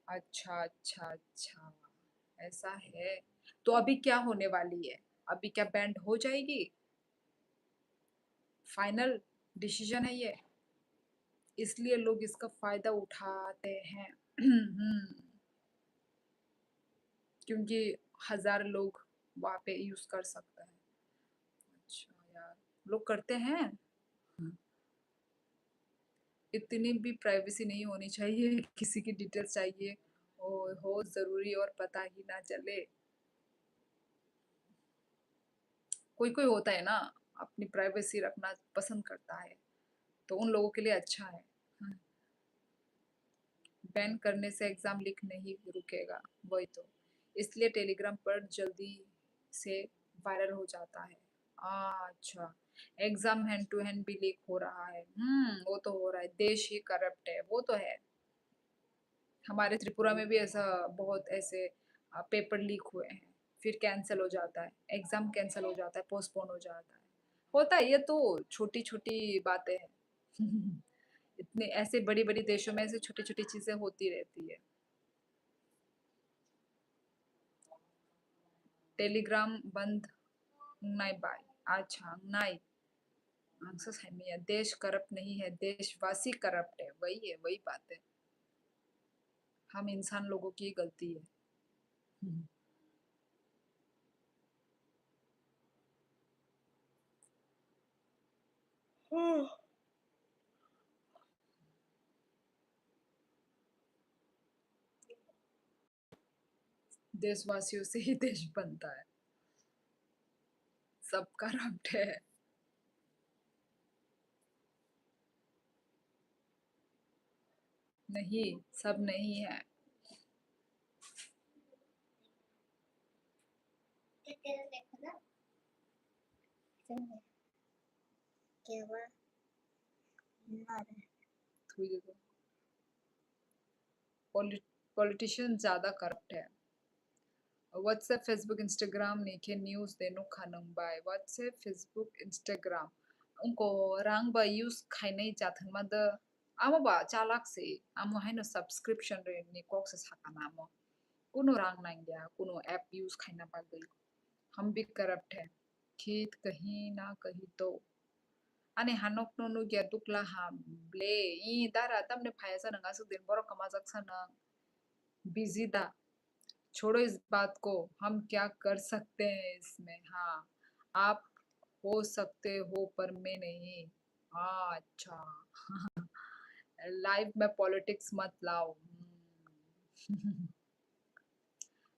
अच्छा, अच्छा, अच्छा। ऐसा है। तो अभी क्या होने वाली है? अभी क्या बैंड हो जाएगी? फाइनल डिसीजन है ये, इसलिए लोग इसका फ़ायदा उठाते हैं। क्योंकि हज़ार लोग वहाँ पे यूज़ कर सकते हैं। अच्छा यार, लोग करते हैं। इतनी भी प्राइवेसी नहीं होनी चाहिए, किसी की डिटेल्स चाहिए हो ज़रूरी और पता ही ना चले। कोई-कोई होता है ना, अपनी प्राइवेसी रखना पसंद करता है, तो उन लोगों के लिए अच्छा है। हुँ, बैन करने से एग्ज़ाम लीक नहीं रुकेगा, वही तो। इसलिए टेलीग्राम पर जल्दी से वायरल हो जाता है। अच्छा, एग्ज़ाम हैंड टू हैंड भी लीक हो रहा है। वो तो हो रहा है, देश ही करप्ट है, वो तो है। हमारे त्रिपुरा में भी ऐसा बहुत ऐसे पेपर लीक हुए हैं, फिर कैंसल हो जाता है, एग्ज़ाम कैंसल हो जाता है, पोस्टपोन हो जाता है। होता है, ये तो छोटी-छोटी बातें हैं। इतने ऐसे बड़ी-बड़ी देशों में ऐसे छोटी-छोटी चीज़ें होती रहती है। टेलीग्राम बंद नहीं बाय। अच्छा, नहीं। आंसर सही है, देश करप्ट नहीं है, देशवासी करप्ट है, वही है, वही बात है। हम इंसान लोगों की ही गलती है। देशवासियों से ही देश बनता है, सब करप्ट है। नहीं, सब नहीं है। तेरा देखो ना क्या हुआ मार थोड़ी देखो, पॉलिटिशियन ज्यादा करप्ट है। व्हाट्सएप फेसबुक इंस्टाग्राम नीचे न्यूज़ देनु खानंग बाय व्हाट्सएप फेसबुक इंस्टाग्राम उनको रांग बा यूज खाइनाय जाथों मादो आमो बा चालाक से आमो हाइनो सब्सक्रिप्शन रे नि कॉक से साकाना आमो कुनो रांग नांग गया कुनो ऐप यूज खाइना बागै हम भी करप्ट है। sakit kहीं na kहीं to. Ani hanok no nu gya dukla hamble. Dara tamne phayasa nanga su दिन बरो कमाजक sana. Busy da. छोड़ो इस बात को हम क्या कर सकते हैं इसमें हाँ आप हो सकते हो पर मैं नहीं हाँ अच्छा लाइफ में पॉलिटिक्स मत लाओ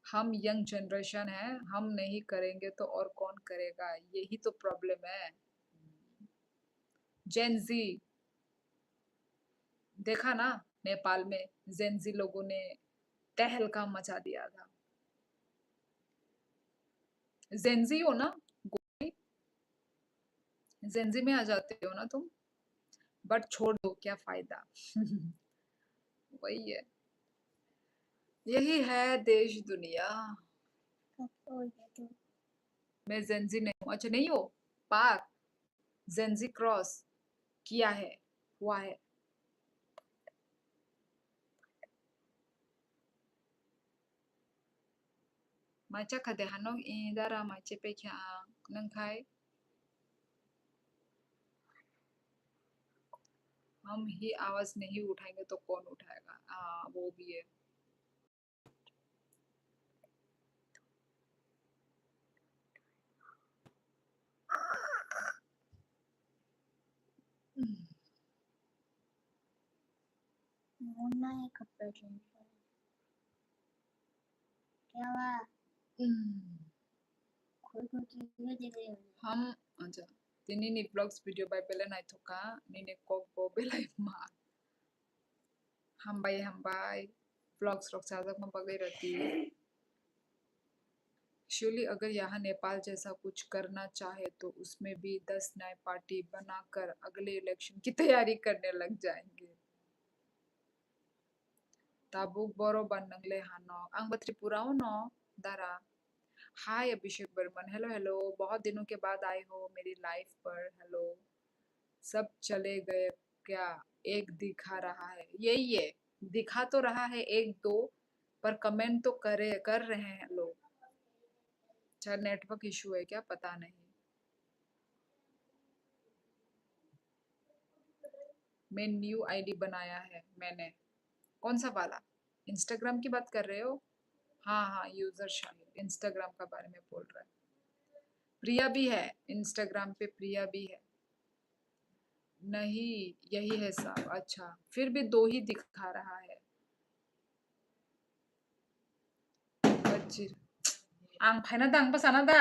हम यंग जनरेशन है हम नहीं करेंगे तो और कौन करेगा यही तो प्रॉब्लम है जेनजी देखा ना नेपाल में जेनजी लोगों ने तहलका मचा दिया था जेनजी हो ना जेनजी में आ जाते हो ना तुम बट छोड़ दो क्या फायदा वही है यही है देश दुनिया कब हो गया तू मैं जेनजी नहीं हूँ अच्छा नहीं हो पार जेनजी क्रॉस किया है हुआ है माचा खदे हनो दारा माचे पे क्या नंग खाए हम ही आवाज नहीं उठाएंगे तो कौन उठाएगा हाँ वो भी है मुन्ना है कपड़े चेंज कर क्या हुआ कोई कोई चीजें दिख रही है हम अच्छा तिनी ब्लॉग्स वीडियो बाय पहले नहीं तो का नीने को बेलाई मार हम बाय ब्लॉग्स रोक साधक में बगई रहती है श्योरली अगर यहाँ नेपाल जैसा कुछ करना चाहे तो उसमें भी 10 नए पार्टी बनाकर अगले इलेक्शन की तैयारी करने लग जाएंगे tabuk boro banangle hano ang Tripura no दारा hi Abhishek Barman hello hello बहुत दिनों के बाद आए हो मेरी लाइफ पर हेलो सब चले गए क्या एक दिखा रहा है यही है दिखा तो रहा है एक दो पर कमेंट तो कर रहे हैं लोग चाहे नेटवर्क इशू है क्या पता नहीं मैं न्यू आईडी बनाया है मैंने कौन सा वाला इंस्टाग्राम की बात कर रहे हो हाँ हाँ यूजर शाहिद इंस्टाग्राम का बारे में बोल रहा है प्रिया भी है इंस्टाग्राम पे प्रिया भी है नहीं यही है साहब अच्छा फिर भी दो ही दिखा रहा है बच्ची आंग फाइना दांग बसाना दा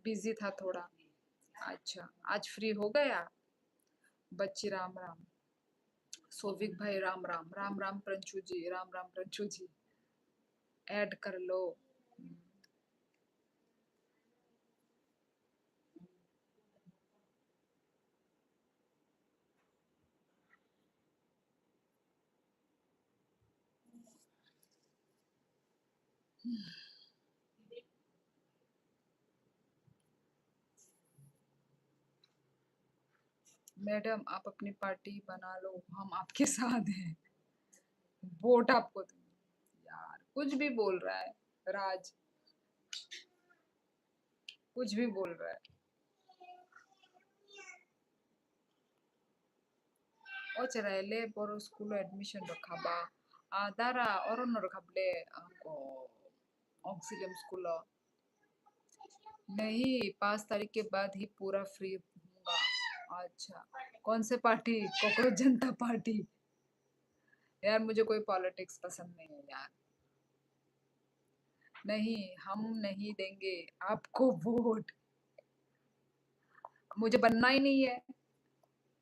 बिजी था थोड़ा अच्छा आज फ्री हो गया बच्ची राम राम सोविक भाई राम राम राम राम प्रंचू जी राम राम प्रंचू जी ऐड कर लो मैडम आप अपनी पार्टी बना लो हम आपके साथ हैं वोट आपको यार कुछ भी बोल रहा है राज कुछ भी बोल रहा है ओचराइले बोरो स्कूल एडमिशन रखाबा दारा और न रखाबले को ऑक्सिलियम स्कूल नहीं 5 तारीख के बाद ही पूरा फ्री होगा अच्छा कौन से पार्टी कॉकरोच जनता पार्टी यार मुझे कोई पॉलिटिक्स पसंद नहीं है यार नहीं हम नहीं देंगे आपको वोट मुझे बनना ही नहीं है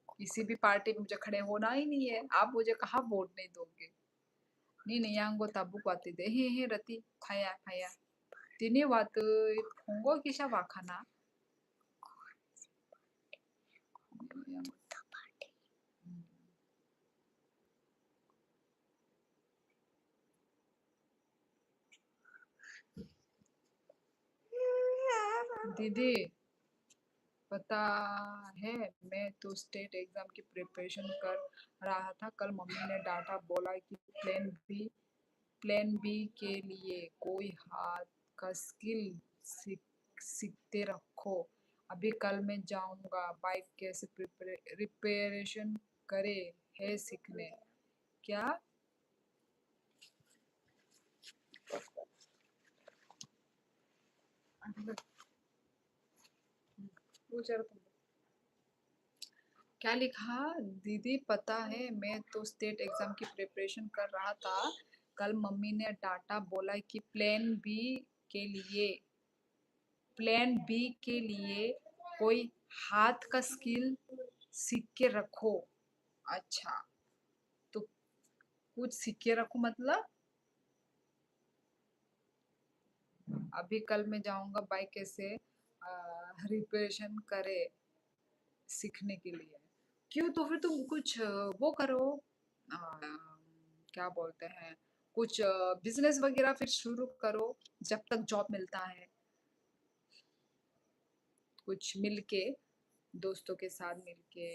किसी भी पार्टी में मुझे खड़े होना ही नहीं है आप मुझे कहाँ वोट नहीं दोगे नहीं यांगो tabuk wati de he rati khaya khaya tini watu hongo kisha wakana दीदी पता है मैं तो स्टेट एग्जाम की प्रिपरेशन कर रहा था कल मम्मी ने डांटा बोला कि प्लान बी के लिए कोई हाथ का स्किल सीखते रखो। अभी कल मैं जाऊंगा बाइक कैसे रिपेयरेशन करे है सीखने। क्या? पूछ रहा तुम क्या लिखा? दीदी पता है मैं तो स्टेट एग्जाम की प्रिपरेशन कर रहा था। कल मम्मी ने डांटा, बोला कि प्लान बी के लिए कोई हाथ का स्किल सीख के रखो। अच्छा, तो कुछ सीख के रखो मतलब? अभी कल मैं जाऊंगा बाइक कैसे रिपेयरेशन करे सीखने के लिए। क्यों? तो फिर तुम कुछ वो करो, अ, क्या बोलते हैं, कुछ बिजनेस वगैरह फिर शुरू करो जब तक जॉब मिलता है। कुछ मिलके, दोस्तों के साथ मिलके,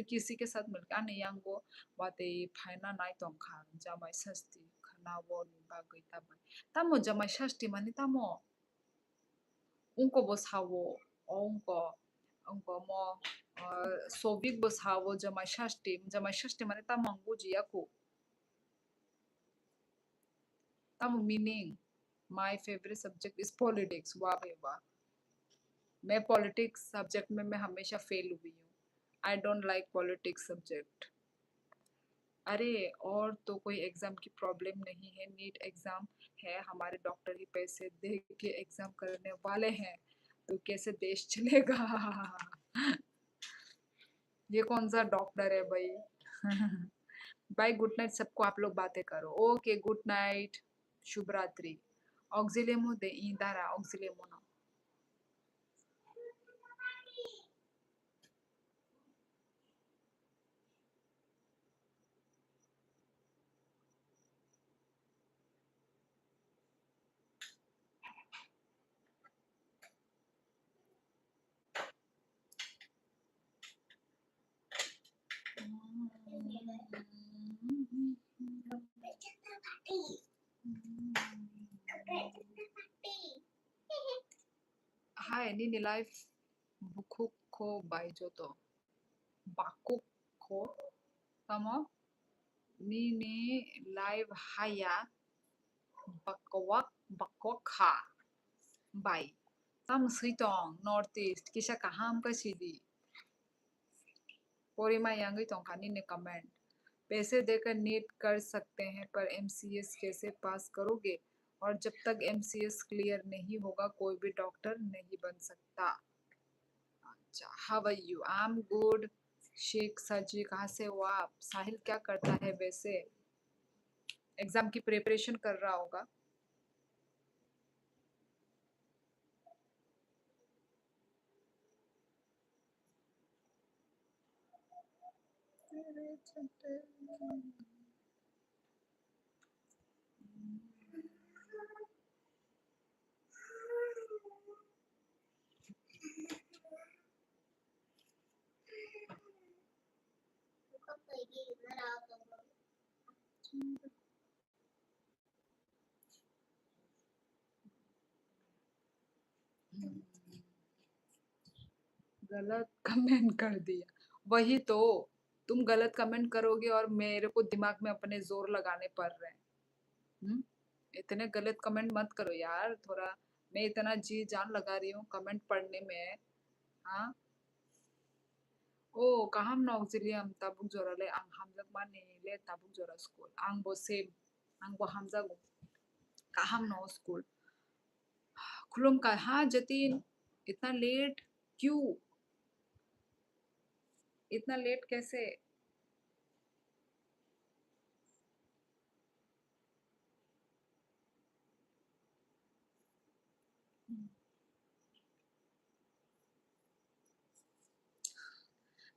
किसी के साथ मिलके आने यांगो वाते फाइना नाइ तोंखा जामाई सस्ती खाना वो बागै ताबाय तामो जामाई सस्ती माने तामो उनको बोसावो उनको मो सोबिक बोसावो जामाई सस्ती माने तामो बुजियाको तामो meaning my favourite subject is politics. वाह भाई वाह, मैं पॉलिटिक्स सब्जेक्ट में मैं हमेशा फेल हुई हूँ। I don't like politics subject. अरे और तो कोई एग्जाम की प्रॉब्लम नहीं है, नीट एग्जाम है, हमारे डॉक्टर ही पैसे दे के एग्जाम करने वाले हैं, तो कैसे देश चलेगा? ये कौन सा डॉक्टर है भाई? बाय, गुड नाइट सबको, आप लोग बातें करो। ओके, गुड नाइट, शुभ रात्रि। ऑक्सिलेमो दे इंदारा ऑक्सिलेमो ना। हाय नी लाइफ बुku को बाइजो तो बाकु को tamo nini live haya bakawak bakokha bai tam suitong north east kisha kaham ka sidi पोरिमा Yanghee तोंखानी ने कमेंट। पैसे देकर नीट कर सकते हैं पर एमसीएस कैसे पास करोगे? और जब तक एमसीएस क्लियर नहीं होगा कोई भी डॉक्टर नहीं बन सकता। अच्छा, how are you? I am good. Shaikh Saji, कहाँ से हो आप? साहिल क्या करता है वैसे? एग्जाम की प्रिपरेशन कर रहा होगा। गलत कमेंट कर दिया। वही तो, तुम गलत कमेंट करोगे और मेरे को दिमाग में अपने जोर लगाने पड़ रहे हैं। इतने गलत कमेंट मत करो यार, थोड़ा। मैं इतना जी जान लगा रही हूँ कमेंट पढ़ने में। हाँ। Oh, kaham na auxilium tabuk jorale ang hamzak mani le tabuk jora school. Ang bo same, ang bo hamzak kaham no school. खुलम का हाँ जतीन, इतना लेट क्यों? इतना लेट कैसे?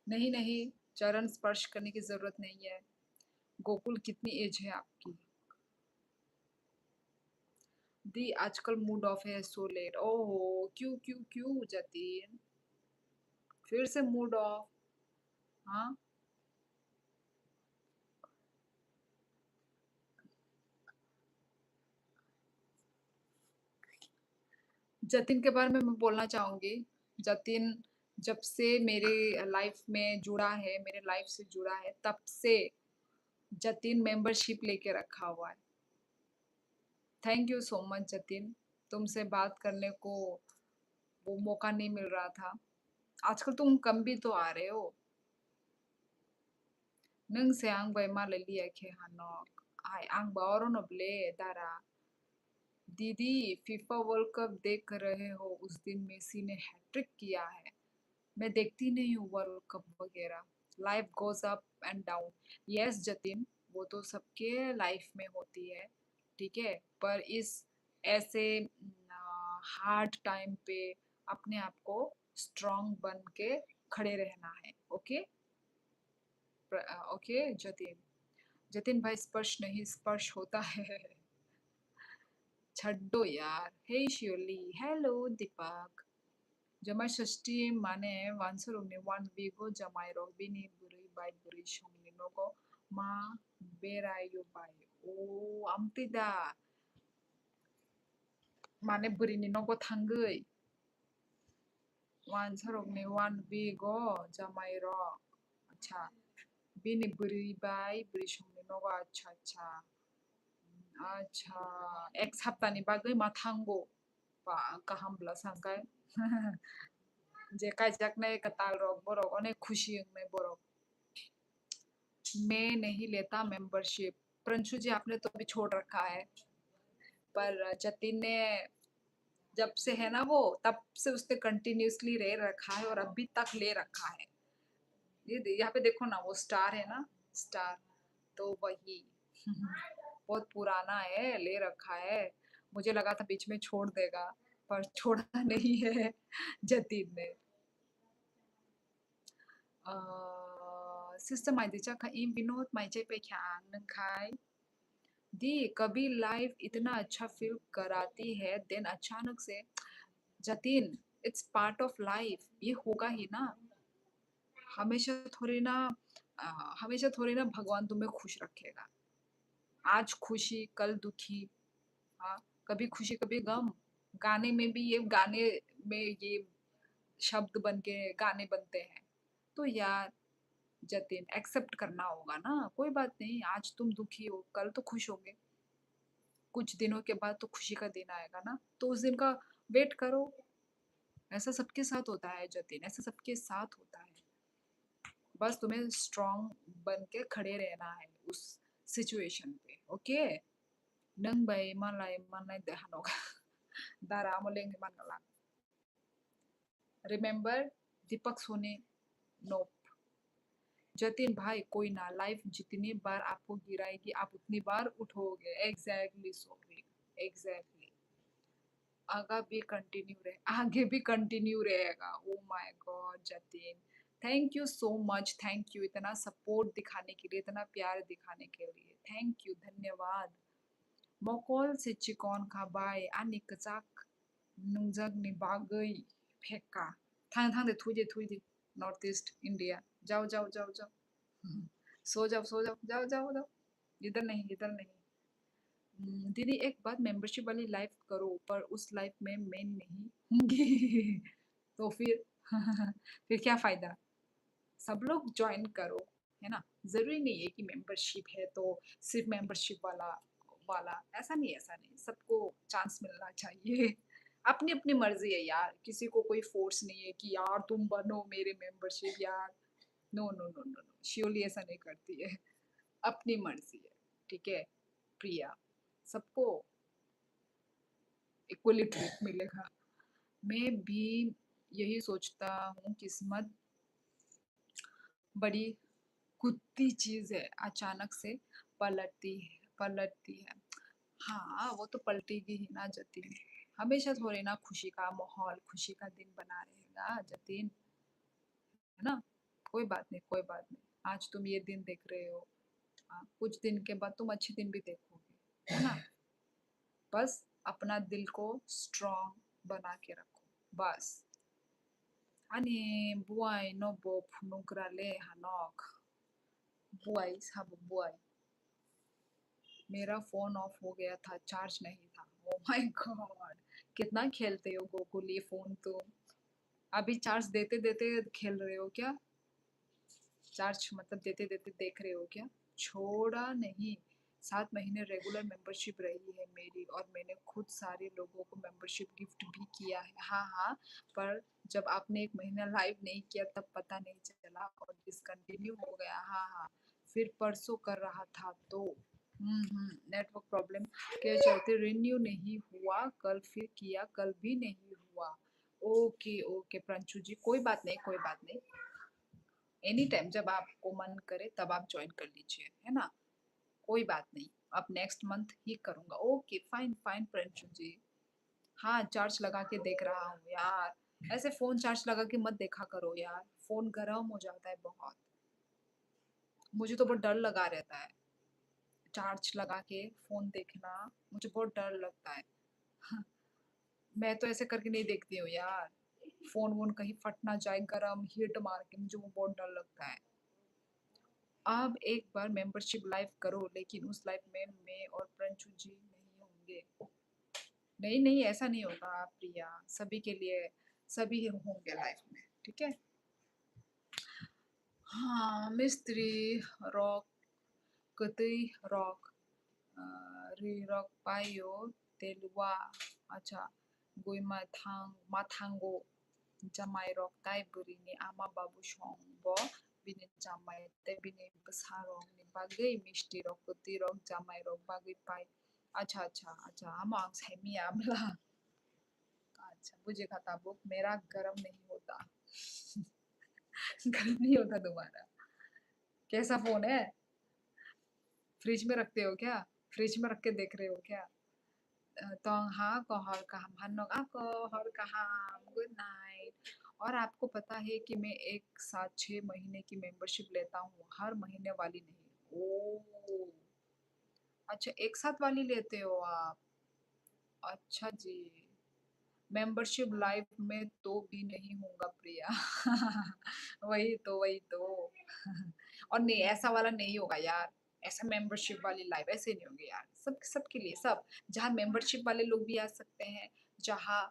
नहीं नहीं, चरण स्पर्श करने की जरूरत नहीं है। गोकुल कितनी एज है आपकी? दी आजकल मूड ऑफ है, सो लेट। ओहो, क्यों क्यों क्यों जतीन? फिर से मूड ऑफ? हाँ। जतिन के बारे में मैं बोलना चाहूँगी। जतिन जब से मेरे लाइफ में जुड़ा है, मेरे लाइफ से जुड़ा है, तब से जतिन मेंबरशिप लेके रखा हुआ है। Thank you so much Jatin. तुमसे बात करने को वो मौका नहीं मिल रहा था। आजकल तुम कम भी तो आ रहे हो। नों से आं बाय माले लिया के हानक। आय आं बावरो नबले दारा। दीदी फीफा वर्ल्ड कप देख रहे हो, उस दिन मेसी ने हैट्रिक किया है। मैं देखती नहीं हूँ वर्ल्ड कप वगैरह। Life goes up and down. Yes Jatin, वो तो सबके लाइफ में होती है, ठीक है। पर इस ऐसे हार्ड टाइम पे अपने आप को स्ट्रांग बन के खड़े रहना है। Okay okay Jatin. जतिन भाई स्पर्श नहीं स्पर्श होता है। छड्डो यार। हे शियोली, हेलो दीपक। जमाई षष्ठी माने वानसुरुंगनि वान वीको जमाई रबिनी बुरै बाय बुरै संनि न'को मा बेरायो बाय। ओ आमतिदा माने बुरैनि न'को थांगै वानसुरुंगनि वान वीको जमाई र अच्छा बिनि बुरै बाय बुरै संनि न'को अच्छा अच्छा अच्छा एक सप्ताहनि बागै मा थांगौ बा गाहामब्ला सांखाय। जेकाय जगने कताल रोक बोरक अनेक खुशी में बोरक। मैं नहीं लेता मेंबरशिप। प्रिंशु जी आपने तो अभी छोड़ रखा है, पर जतिन ने जब से है ना वो, तब से उसने कंटिन्यूअसली ले रखा है और अभी तक ले रखा है। ये यहाँ पे देखो ना, वो स्टार है ना, स्टार, तो वही। बहुत पुराना है, ले रखा है। मुझे लगा था बीच में छोड़ देगा, पर छोड़ा नहीं है जतिन ने। सिस्टर माइदी का इन विनोद माइचे पे क्या नंखाई दी कभी लाइफ इतना अच्छा फील कराती है, देन अचानक से Jatin, it's part of life, ये होगा ही ना। हमेशा थोड़ी ना हमेशा थोड़ी ना भगवान तुम्हें खुश रखेगा। आज खुशी कल दुखी। हाँ, कभी खुशी कभी गम। गाने में भी ये गाने में ये शब्द बन के गाने बनते हैं। तो यार जतिन, एक्सेप्ट करना होगा ना। कोई बात नहीं, आज तुम दुखी हो, कल तो खुश होगे। कुछ दिनों के बाद तो खुशी का दिन आएगा ना, तो उस दिन का वेट करो। ऐसा सबके साथ होता है जतिन, ऐसा सबके साथ होता है। बस तुम्हें स्ट्रांग बन के खड़े रहना है उस सिचुएशन पे। ओके। नंग बाई मालाई मानाय देहानोगा। दारा मोलेंग मानला। रिमेंबर दीपक सोने। नो। जतिन भाई कोई ना, लाइफ जितनी बार आपको गिराएगी आप उतनी बार उठोगे। Exactly Sophie, exactly. आगे भी कंटिन्यू रहेगा। Oh my god Jatin, thank you so much, thank you इतना सपोर्ट दिखाने के लिए, इतना प्यार दिखाने के लिए। थैंक यू, धन्यवाद। मकल से चिकन खाबाय आनि कजाक नोंजोंनि बागै फेका थांदे थांदे थुइदे थुइदे नॉर्थ ईस्ट इंडिया। जाओ जाओ जाओ जाओ। सो जाओ सो जाओ, जाओ जाओ जाओ। इधर नहीं, इधर नहीं। दीदी एक बात, मेंबरशिप वाली लाइफ करो, पर उस लाइफ में मैं नहीं होंगी। तो फिर फिर क्या फायदा। सब लोग ज्वाइन करो, है ना। जरूरी नहीं है कि मेंबरशिप है तो सिर्फ मेंबरशिप वाला वाला, ऐसा नहीं, ऐसा नहीं, सबको चांस मिलना चाहिए। अपनी अपनी मर्जी है यार, किसी को कोई फोर्स नहीं है कि यार तुम बनो मेरे मेंबरशिप यार। No no no no no, Shiuli ऐसा नहीं करती है। अपनी मर्जी है, ठीक है प्रिया। सबको इक्वली ट्रीट मिलेगा। मैं भी यही सोचता हूँ, किस्मत बड़ी कुत्ती चीज है, अचानक से पलटती है। हाँ, वो तो पलटेगी ही ना जतिन। हमेशा थोड़ी ना खुशी का माहौल, खुशी का दिन बना रहेगा जतिन, है ना। कोई बात नहीं, कोई बात नहीं। आज तुम ये दिन देख रहे हो, हाँ, कुछ दिन के बाद तुम अच्छे दिन भी देखोगे, है ना। बस अपना दिल को स्ट्रांग बना के रखो, बस। अनि बुआई नबो फुनुग्राले हानक। बुआई सब बुआई। मेरा फोन ऑफ हो गया था, चार्ज नहीं था। ओ माय गॉड। कितना खेलते हो गोकुल ये फोन तो? अभी चार्ज देते देते खेल रहे हो क्या? चार्ज मतलब देते देते देख रहे हो क्या? छोड़ा नहीं। 7 महीने रेगुलर मेंबरशिप रही है मेरी, और मैंने खुद सारे लोगों को मेंबरशिप गिफ्ट भी किया है। हाँ हाँ, पर जब आपने 1 महीना लाइव नहीं किया तब पता नहीं चला और डिसकंटिन्यू हो गया। हाँ हाँ, फिर परसों कर रहा था तो नेटवर्क प्रॉब्लम के चलते रिन्यू नहीं हुआ। कल फिर किया, कल भी नहीं हुआ। ओके ओके प्रंशु जी, कोई बात नहीं कोई बात नहीं। एनी टाइम जब आपको मन करे तब आप ज्वाइन कर लीजिए, है ना? कोई बात नहीं, अब नेक्स्ट मंथ ही करूंगा। ओके फाइन फाइन प्रंशु जी। हाँ, चार्ज लगा के देख रहा हूँ यार। ऐसे फोन चार्ज लगा के मत देखा करो यार, फोन गर्म हो जाता है बहुत। मुझे तो बहुत डर लगा रहता है चार्ज लगा के फोन देखना, मुझे बहुत डर लगता है। मैं तो ऐसे करके नहीं देखती हूँ यार, फोन वोन कहीं फट ना जाए, गरम हीट मार के, मुझे वो बहुत डर लगता है। आप एक बार मेंबरशिप लाइव करो, लेकिन उस लाइव में मैं और प्रंशु जी नहीं होंगे। नहीं नहीं, ऐसा नहीं होगा प्रिया, सभी के लिए सभी होंगे लाइव में, ठीक है? हाँ, मिस्त्री रॉक कतई रॉक री रॉक पायो तेलुआ। अच्छा, गुई माथांगो jamai rok tai burini ama babu shongbo bini jamai te bini besarong ni bagai mishti rok putih rok jamai rok bagai pai। अच्छा अच्छा अच्छा, हम सेमी आमला। अच्छा, मुझे खाता बुक मेरा गरम नहीं होता। गरम नहीं होता तुम्हारा? कैसा फोन है? फ्रिज में रखते हो क्या? फ्रिज में रख के देख रहे हो क्या? तो हाँ, कहर कहा भानों आ कहर कहा गुड नाइट। और आपको पता है कि मैं एक साथ 6 महीने की मेंबरशिप लेता हूँ, हर महीने वाली नहीं। ओ अच्छा, एक साथ वाली लेते हो आप? अच्छा जी। मेंबरशिप लाइव में तो भी नहीं होगा प्रिया। वही तो। और नहीं, ऐसा वाला नहीं होगा यार। ऐसा मेंबरशिप वाली लाइव ऐसे नहीं होगी यार, सब सबके लिए सब। जहाँ मेंबरशिप वाले लोग भी आ सकते हैं, जहाँ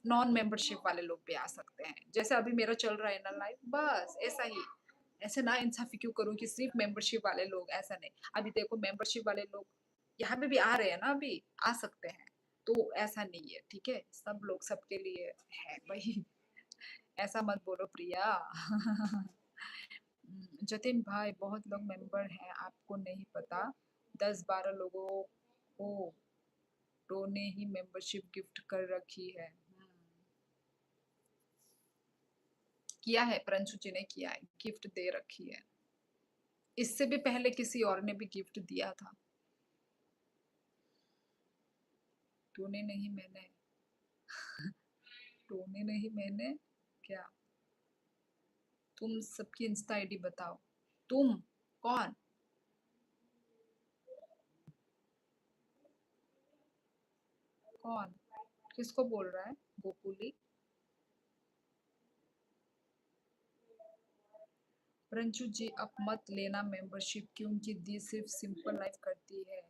नॉन मेंबरशिप वाले लोग भी आ सकते हैं, जैसे अभी मेरा चल रहा है ना लाइव, बस ऐसा ही। ऐसे ना इंसाफी क्यों करूँ कि सिर्फ मेंबरशिप वाले लोग, ऐसा नहीं। अभी देखो मेंबरशिप वाले लोग यहाँ पे भी आ रहे हैं ना, अभी आ सकते हैं। तो ऐसा नहीं है, ठीक है? सब लोग सबके लिए है भाई। ऐसा मत बोलो प्रिया। जतिन भाई, बहुत लोग मेंबर हैं, आपको नहीं पता। 10-12 लोगों को तो ने ही मेंबरशिप गिफ्ट कर रखी है। किया है, प्रंशु जी ने किया है, गिफ्ट दे रखी है। इससे भी पहले किसी और ने भी गिफ्ट दिया था। तूने नहीं मैंने। तूने नहीं मैंने क्या? तुम सबकी इंस्टा आईडी बताओ। तुम कौन? कौन? किसको बोल रहा है? गोकुली? प्रंशु जी, अब मत लेना मेंबरशिप, क्योंकि दी सिर्फ सिंपल लाइफ करती है।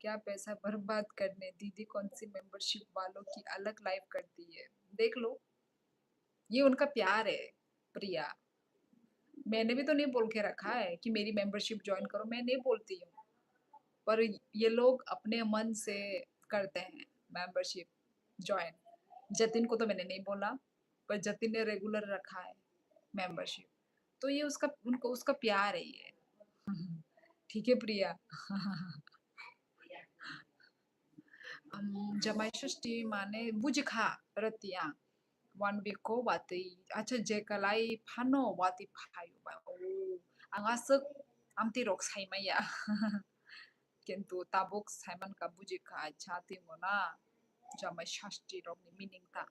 क्या पैसा बर्बाद करने, दीदी कौन सी मेंबरशिप वालों की अलग लाइफ करती है। देख लो, ये उनका प्यार है प्रिया। मैंने भी तो नहीं बोल के रखा है कि मेरी मेंबरशिप ज्वाइन करो, मैं नहीं बोलती हूँ। पर ये लोग अपने मन से करते हैं मेंबरशिप ज्वाइन। जतिन को तो मैंने नहीं बोला, पर जतिन ने रेगुलर रखा है मेंबरशिप। तो ये उसका उनको उसका प्यार है ये। ठीक है प्रिया। जमाई षष्ठी माने बुझखा रतिया one week ko wati acha jekalai phano wati phayo ba o angasuk amti rok saimaya। কিন্তু tabuk saiman ka buझखा अच्छा तिमोना जमाई षष्ठी rok ni meaning ta।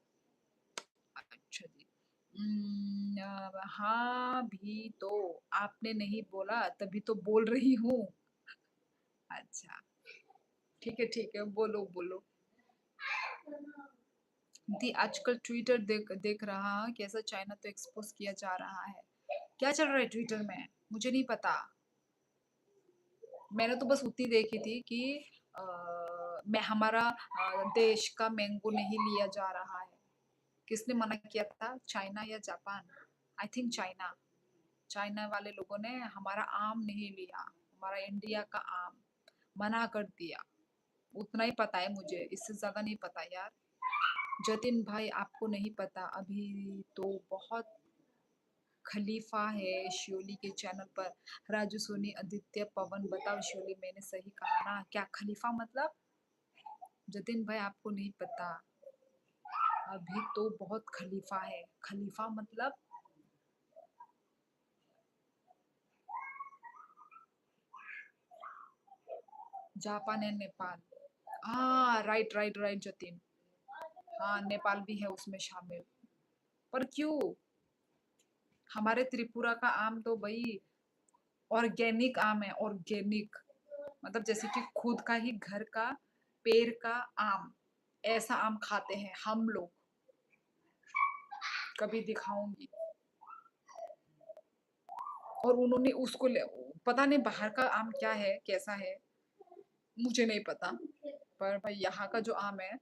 अच्छा जी। हाँ भी तो आपने नहीं बोला, तभी तो बोल रही हूँ। अच्छा, ठीक है, बोलो बोलो। दी आजकल ट्विटर देख देख रहा कैसा चाइना तो एक्सपोज किया जा रहा है। क्या चल रहा है ट्विटर में? मुझे नहीं पता। मैंने तो बस उतनी देखी थी कि मैं हमारा देश का मैंगो नहीं लिया जा रहा है। किसने मना किया था? चाइना या Japan? I think China. China वाले लोगों ने हमारा आम नहीं लिया, हमारा इंडिया का आम मना कर दिया। उतना ही पता है मुझे, इससे ज्यादा नहीं पता यार। जतिन भाई आपको नहीं पता अभी तो बहुत खलीफा है शियोली के चैनल पर। राजू सोनी आदित्य पवन बताओ शियोली मैंने सही कहा ना? क्या खलीफा मतलब? जतिन भाई आपको नहीं पता अभी तो बहुत खलीफा है। खलीफा मतलब जापान एंड नेपाल। हाँ राइट राइट राइट जतिन। हाँ नेपाल भी है उसमें शामिल। पर क्यों? हमारे त्रिपुरा का आम तो भाई ऑर्गेनिक आम है, ऑर्गेनिक। मतलब जैसे कि खुद का ही घर का पेड़ का आम, ऐसा आम खाते हैं हम लोग। कभी दिखाऊंगी। और उन्होंने उसको पता नहीं बाहर का आम क्या है कैसा है, मुझे नहीं पता। पर भाई यहाँ का जो आम है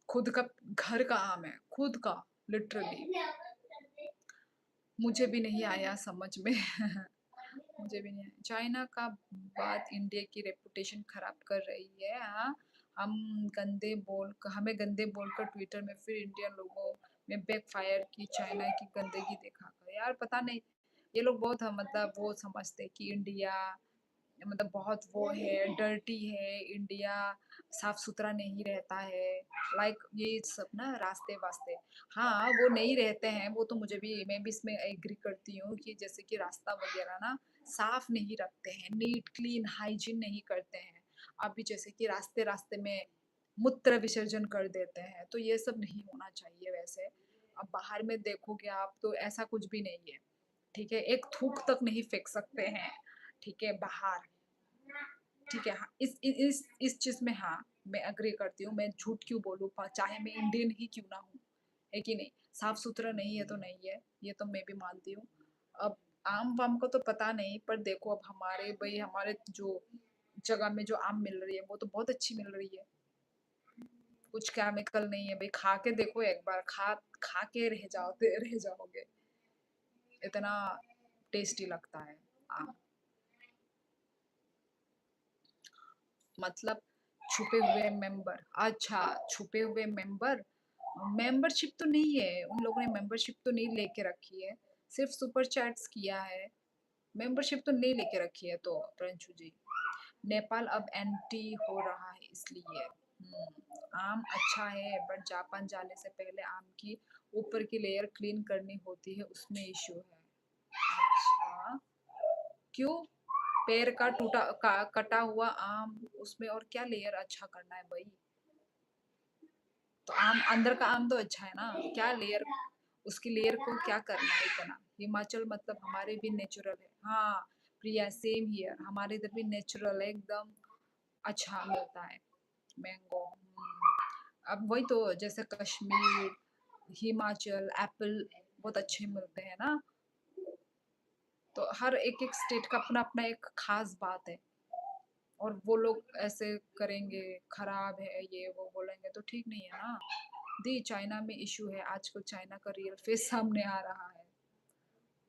खुद का घर का आम है, खुद का, लिटरली। मुझे भी नहीं आया समझ में। मुझे भी नहीं आया। चाइना का बात इंडिया की रेपुटेशन खराब कर रही है। हाँ हमें गंदे बोलकर ट्विटर में फिर इंडियन लोगों में बैकफायर की चाइना की गंदगी दिखाकर। यार पता नहीं, ये लोग बहुत मतलब वो समझते हैं कि इंडिया मतलब बहुत वो है, डर्टी है इंडिया, साफ सुथरा नहीं रहता है। लाइक ये सब ना रास्ते वास्ते। हाँ वो नहीं रहते हैं, वो तो मैं भी इसमें एग्री करती हूँ कि जैसे कि रास्ता वगैरह ना साफ नहीं रखते हैं, नीट क्लीन हाइजीन नहीं करते हैं। अभी जैसे कि रास्ते रास्ते में मूत्र विसर्जन कर देते हैं, तो ये सब नहीं होना चाहिए वैसे। अब बाहर में देखोगे आप तो ऐसा कुछ भी नहीं है। ठीक है, एक थूक तक नहीं फेंक सकते हैं। ठीक है बाहर। ठीक है हाँ, इस चीज में हाँ मैं अग्री करती हूँ। मैं झूठ क्यों बोलूँ, चाहे मैं इंडियन ही क्यों ना हूँ, है कि नहीं? साफ सुथरा नहीं है तो नहीं है, ये तो मैं भी मानती हूँ। अब आम वाम को तो पता नहीं, पर देखो अब हमारे जो जगह में जो आम मिल रही है वो तो बहुत अच्छी मिल रही है। कुछ केमिकल नहीं है भाई, खा के देखो एक बार, खा के रह जाओगे, इतना टेस्टी लगता है आम। मतलब छुपे हुए मेंबर, अच्छा छुपे हुए मेंबर। मेंबरशिप तो नहीं है, उन लोगों ने मेंबरशिप तो नहीं लेके रखी है, सिर्फ सुपर चैट्स किया है। मेंबरशिप तो नहीं लेके रखी है तो प्रिंशु जी। नेपाल अब एंटी हो रहा है इसलिए। आम अच्छा है बट जापान जाने से पहले आम की ऊपर की लेयर क्लीन करनी होती है, उसमें इश्यू है। अच्छा क्यों? पेड़ का कटा हुआ आम, उसमें और क्या लेयर अच्छा करना है भाई? तो आम अंदर का आम तो अच्छा है ना, क्या लेयर, उसकी लेयर को क्या करना है इतना? हिमाचल मतलब हमारे भी नेचुरल है। हाँ प्रिया सेम हियर, हमारे इधर भी नेचुरल है एकदम, अच्छा मिलता है मैंगो। अब वही तो जैसे कश्मीर, हिमाचल एप्पल बहुत अच्छे मिलते हैं ना। तो हर एक एक स्टेट का अपना अपना एक खास बात है। और वो लोग ऐसे करेंगे, खराब है ये वो बोलेंगे तो ठीक नहीं है ना। दी चाइना में इशू है आजकल, चाइना का रियल फेस सामने आ रहा है।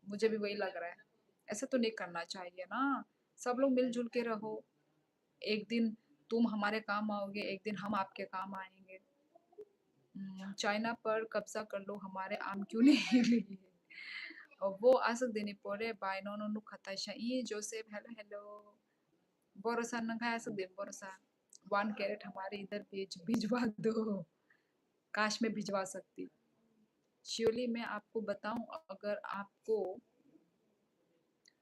मुझे भी वही लग रहा है। ऐसा तो नहीं करना चाहिए ना, सब लोग मिलजुल के रहो। एक दिन तुम हमारे काम आओगे, एक दिन हम आपके काम आएंगे। चाइना पर कब्जा कर लो, हमारे आम क्यों नहीं लिए? और वो आसक देने पड़े बाय नो नो नु खताशा ई जोसेफ हेलो हेलो। बोरोसा नंगा आसक दे बोरोसा 1 कैरेट हमारे इधर भिजवा दो। काश में भिजवा सकती। श्योरली मैं आपको बताऊं, अगर आपको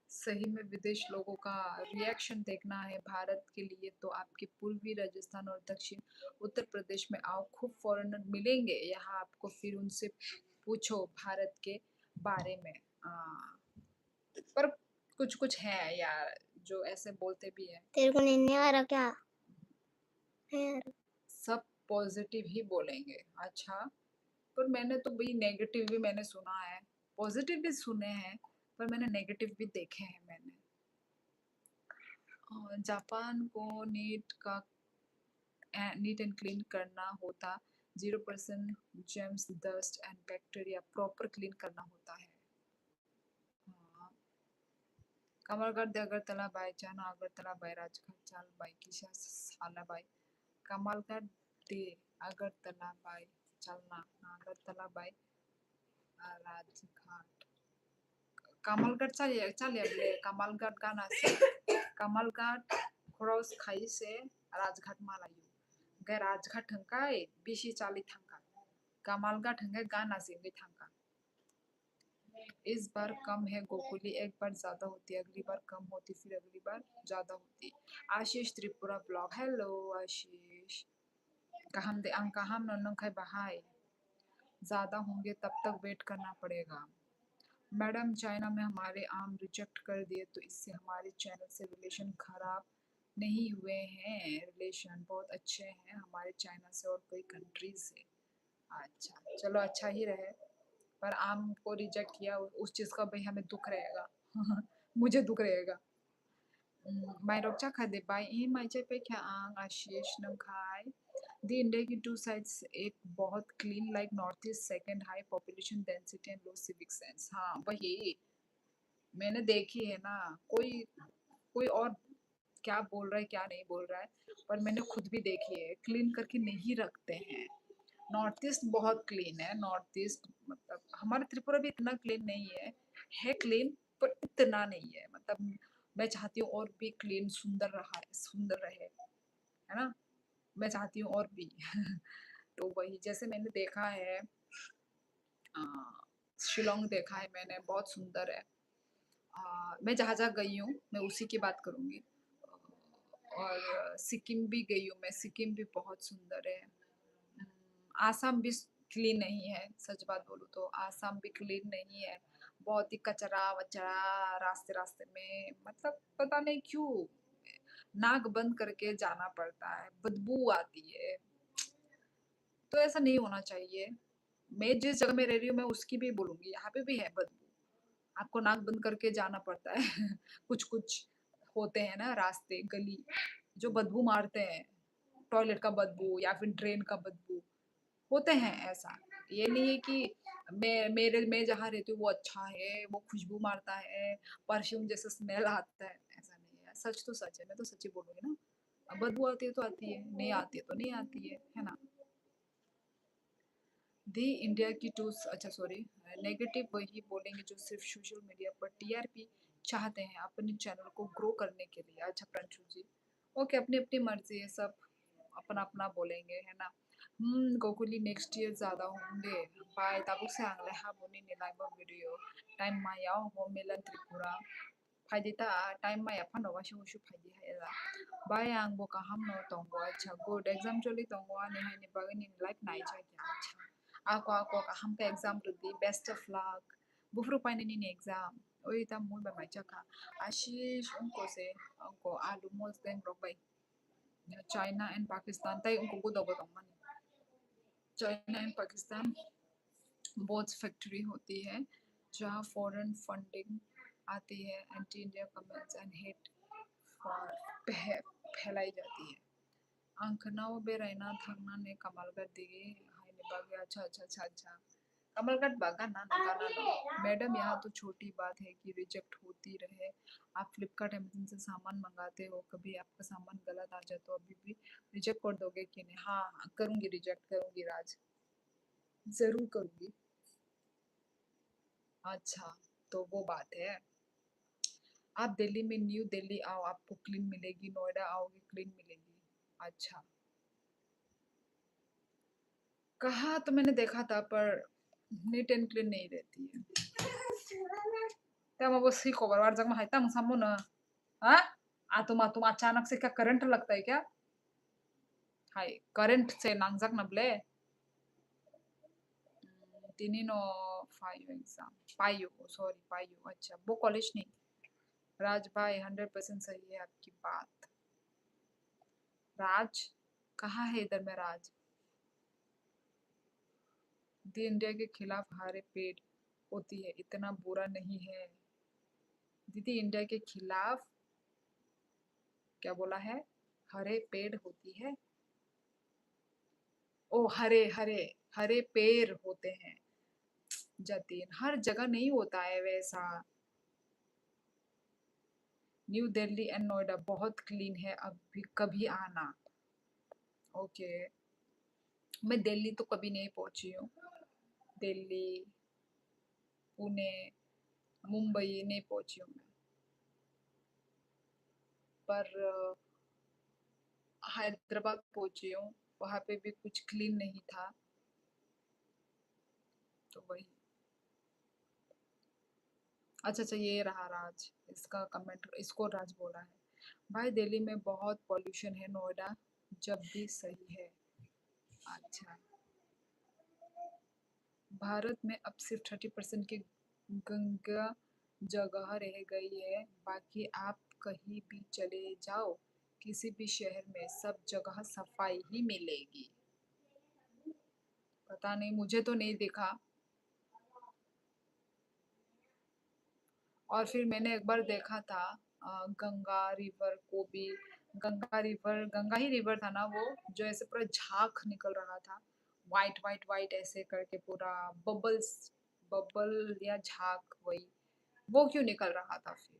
सही में विदेश लोगों का रिएक्शन देखना है भारत के लिए, तो आपके पूर्वी राजस्थान और दक्षिण उत्तर प्रदेश में आओ, खूब फॉरेनर मिलेंगे यहाँ आपको, फिर उनसे पूछो भारत के बारे में। पर कुछ कुछ है यार जो ऐसे बोलते भी है। तेरे को नहीं आ रहा क्या है यार? सब पॉजिटिव ही बोलेंगे। अच्छा पर मैंने तो भाई नेगेटिव भी मैंने सुना है, पॉजिटिव भी सुने हैं, पर मैंने नेगेटिव भी देखे हैं जापान को नीट का नीट एंड क्लीन करना होता, 0% James dust and bacteria proper clean करना होता है। हाँ। कमलगढ़ दे अगरतला बाय जाना अगरतला बाय राजघाट चाल बाय किशा साला बाय कमलगढ़ दे अगरतला बाय चलना अगरतला बाय राजघाट कमलगढ़ चाले कमलगढ़ गाना से कमलगढ़ क्रॉस खाई से राजघाट मालायु गे राजघाट हंकाय बिशी चाली थांका कमलगढ़ हंगे गाना से गे थांका। इस बार कम है गोकुली, एक बार ज्यादा होती, अगली बार कम होती, फिर अगली बार ज्यादा होती। आशीष त्रिपुरा ब्लॉग, हेलो आशीष कहम दे अंक हम नन्नों खाए बहाय ज्यादा होंगे तब तक वेट करना पड़ेगा। मैडम चाइना में हमारे आम रिजेक्ट कर दिए तो इससे हमारे चैनल से रिलेशन खराब नहीं हुए हैं, रिलेशन बहुत अच्छे हैं हमारे चाइना से और कई कंट्रीज से। अच्छा चलो अच्छा ही रहे, पर आम को रिजेक्ट किया उस चीज का भाई हमें दुख रहेगा मुझे दुख रहेगा। माइरोचा खादे बाय ई माइचे पे क्या आंग आशीष नंखाई दी इंडिया की टू साइड्स, एक बहुत clean like north east, second high population density and low civic sense. हाँ वही मैंने देखी है ना, कोई कोई और क्या बोल रहा है क्या नहीं बोल रहा है, पर मैंने खुद भी देखी है, क्लीन करके नहीं रखते हैं। नॉर्थ ईस्ट बहुत क्लीन है, नॉर्थ ईस्ट मतलब हमारा त्रिपुरा भी इतना क्लीन नहीं है क्लीन पर इतना नहीं है, मतलब मैं चाहती हूँ और भी क्लीन सुंदर रहा सुंदर रहे, है ना, मैं चाहती हूँ और भी तो वही जैसे मैंने देखा है शिलोंग देखा है मैंने, बहुत सुंदर है। मैं जहाँ जहाँ गई हूँ मैं उसी की बात करूँगी। और सिक्किम भी गई हूँ मैं, सिक्किम भी बहुत सुंदर है। आसाम भी क्लीन नहीं है, सच बात बोलूँ तो आसाम भी क्लीन नहीं है, बहुत ही कचरा वचरा रास्ते रास्ते में, मतलब पता नहीं क्यों नाक बंद करके जाना पड़ता है, बदबू आती है, तो ऐसा नहीं होना चाहिए। मैं जिस जगह में रह रही हूँ मैं उसकी भी बोलूंगी, यहाँ पे भी है बदबू, आपको नाक बंद करके जाना पड़ता है कुछ कुछ होते हैं ना रास्ते गली जो बदबू मारते हैं, टॉयलेट का बदबू या फिर ड्रेन का बदबू होते हैं। ऐसा ये नहीं है कि मैं जहाँ रहती हूँ वो अच्छा है, वो खुशबू मारता है, परफ्यूम जैसा स्मेल आता है, ऐसा नहीं है। सच तो सच है, मैं तो सच ही बोलूंगी ना, अब बदबू आती है तो आती है, नहीं आती है तो नहीं आती है ना। दी इंडिया की टू, अच्छा सॉरी, नेगेटिव वही बोलेंगे जो सिर्फ सोशल मीडिया पर टीआरपी चाहते हैं अपने चैनल को ग्रो करने के लिए। अच्छा प्रणशु जी, ओके अपनी अपनी मर्जी है, सब अपना अपना बोलेंगे, है ना। गोकुली नेक्स्ट ईयर ज़्यादा होंगे बाय ताबुक से आंगले हा बुनी निलाइव वीडियो टाइम मायाव हो मिलन त्रिपुरा फायदिता टाइम माया फानो वाशु वाशु फायदि हायला बाय आंग बोका हम नो तंगो। अच्छा गुड एग्जाम चली तंगो आने हाय ने बागनी लाइफ नाइ जाके। अच्छा ako हम पे एग्जाम रुदी बेस्ट ऑफ लक बुफरू पाइने नी एग्जाम ओई ता मुल बा माइचा का आशीष उनको से उनको आलू मोल्स देन रोक बाई चाइना एंड पाकिस्तान ताई उनको गुदो गुदो मन चाइना एंड पाकिस्तान बहुत फैक्ट्री होती है जहाँ फॉरेन फंडिंग आती है, anti India comments and hate फैलाई जाती है। आंखनाव बेरायना थांना ने कमलगढ़ दिगे हायने बागे। अच्छा अच्छा अच्छा अच्छा कमलगढ़ बागा ना नगाना नो मैडम, यहाँ तो छोटी बात है कि रिजेक्ट होती रहे। आप फ्लिपकार्ट अमेजन से सामान मंगाते हो, कभी आपका सामान गलत आ जाए तो अभी भी रिजेक्ट कर दोगे कि नहीं? हाँ हाँ करूँगी, रिजेक्ट करूँगी राज, जरूर करूँगी। अच्छा तो वो बात है, आप दिल्ली में न्यू दिल्ली आओ आपको क्लीन मिलेगी, नोएडा आओगे क्लीन मिलेगी। अच्छा कहा तो मैंने देखा था पर नीट एंड क्लीन नहीं रहती है। क्या मैं वो सी खबर वार जग में हाइता मुसामो न हाँ आतुम अचानक से क्या करंट लगता है क्या? हाय करंट से नांगजक नबले तीनिनो फाइव एग्जाम पायू, सॉरी पायू। अच्छा वो कॉलेज नहीं। राज भाई 100% सही है आपकी बात। राज कहाँ है इधर में राज? दी इंडिया के खिलाफ हारे पेड़ होती है, इतना बुरा नहीं है। दीदी इंडिया के खिलाफ क्या बोला है? हरे पेड़ होती है। ओ हरे हरे हरे पेड़ होते हैं। जतीन हर जगह नहीं होता है वैसा। न्यू दिल्ली एंड नोएडा बहुत क्लीन है, अभी कभी आना। ओके। मैं दिल्ली तो कभी नहीं पहुंची हूँ। दिल्ली, पुणे, मुंबई नहीं पहुंची हूँ मैं। पर हैदराबाद पहुंची हूँ। वहां पे भी कुछ क्लीन नहीं था, तो वही। अच्छा अच्छा, ये रहा राज, इसका कमेंट, इसको राज बोला है। भाई दिल्ली में बहुत पॉल्यूशन है, नोएडा जब भी सही है। अच्छा। भारत में अब सिर्फ 30% की गंगा जगह रह गई है, बाकी आप कहीं भी चले जाओ, किसी भी शहर में सब जगह सफाई ही मिलेगी। पता नहीं, मुझे तो नहीं दिखा। और फिर मैंने एक बार देखा था गंगा रिवर को भी, गंगा रिवर, गंगा ही रिवर था ना वो, जो ऐसे पूरा झाग निकल रहा था, वाइट वाइट वाइट ऐसे करके पूरा बबल्स, बबल या झाग, वही। वो क्यों निकल रहा था फिर?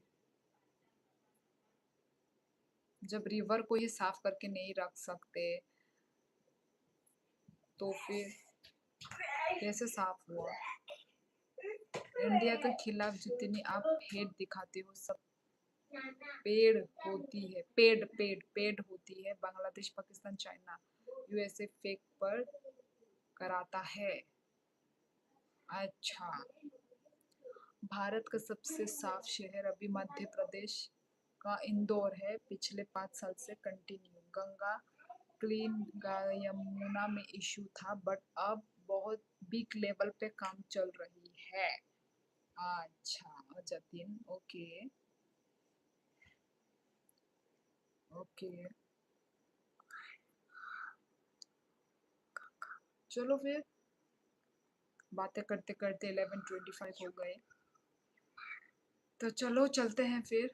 जब रिवर को ही साफ करके नहीं रख सकते, तो फिर कैसे साफ हुआ? इंडिया के खिलाफ जितनी आप हेट दिखाते हो, सब पेड़ होती है, पेड़ पेड़ पेड़ होती है, Bangladesh, Pakistan, China, USA fake पर कराता है। अच्छा। भारत का सबसे साफ शहर अभी मध्य प्रदेश का इंदौर है, पिछले 5 साल से कंटिन्यू। गंगा क्लीन, यमुना में इशू था, बट अब बहुत बिग लेवल पे काम चल रही है। अच्छा जतिन, ओके। ओके, चलो फिर, बातें करते करते 11:25 हो गए, तो चलो चलते हैं फिर।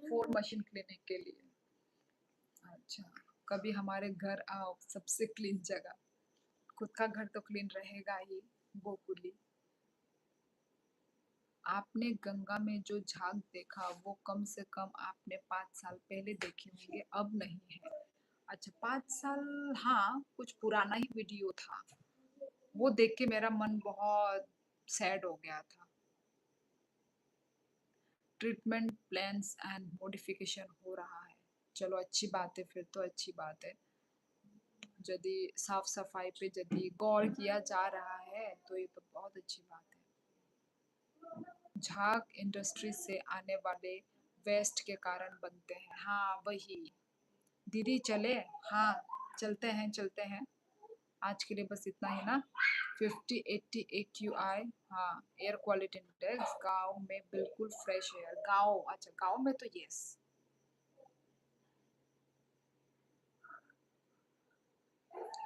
फोर मशीन क्लिनिक के लिए। अच्छा, कभी हमारे घर आओ, सबसे क्लीन जगह। खुद का घर तो क्लीन रहेगा ही, गोकुली। आपने गंगा में जो झाग देखा वो कम से कम आपने 5 साल पहले देखे होंगे, अब नहीं है। अच्छा, 5 साल, हाँ कुछ पुराना ही वीडियो था। वो देख के मेरा मन बहुत सैड हो गया था। ट्रीटमेंट प्लान्स एंड मॉडिफिकेशन हो रहा है। चलो अच्छी बात है, फिर तो अच्छी बात है। यदि साफ सफाई पे यदि गौर किया जा रहा है तो ये तो बहुत अच्छी बात है। झाग इंडस्ट्री से आने वाले वेस्ट के कारण बनते हैं, हाँ वही। दीदी चले? हाँ, चलते हैं चलते हैं। आज के लिए बस इतना ही ना। 50-80 AQI, हाँ। एयर क्वालिटी इंडेक्स, गांव में बिल्कुल फ्रेश एयर। गांव, अच्छा गांव में तो यस।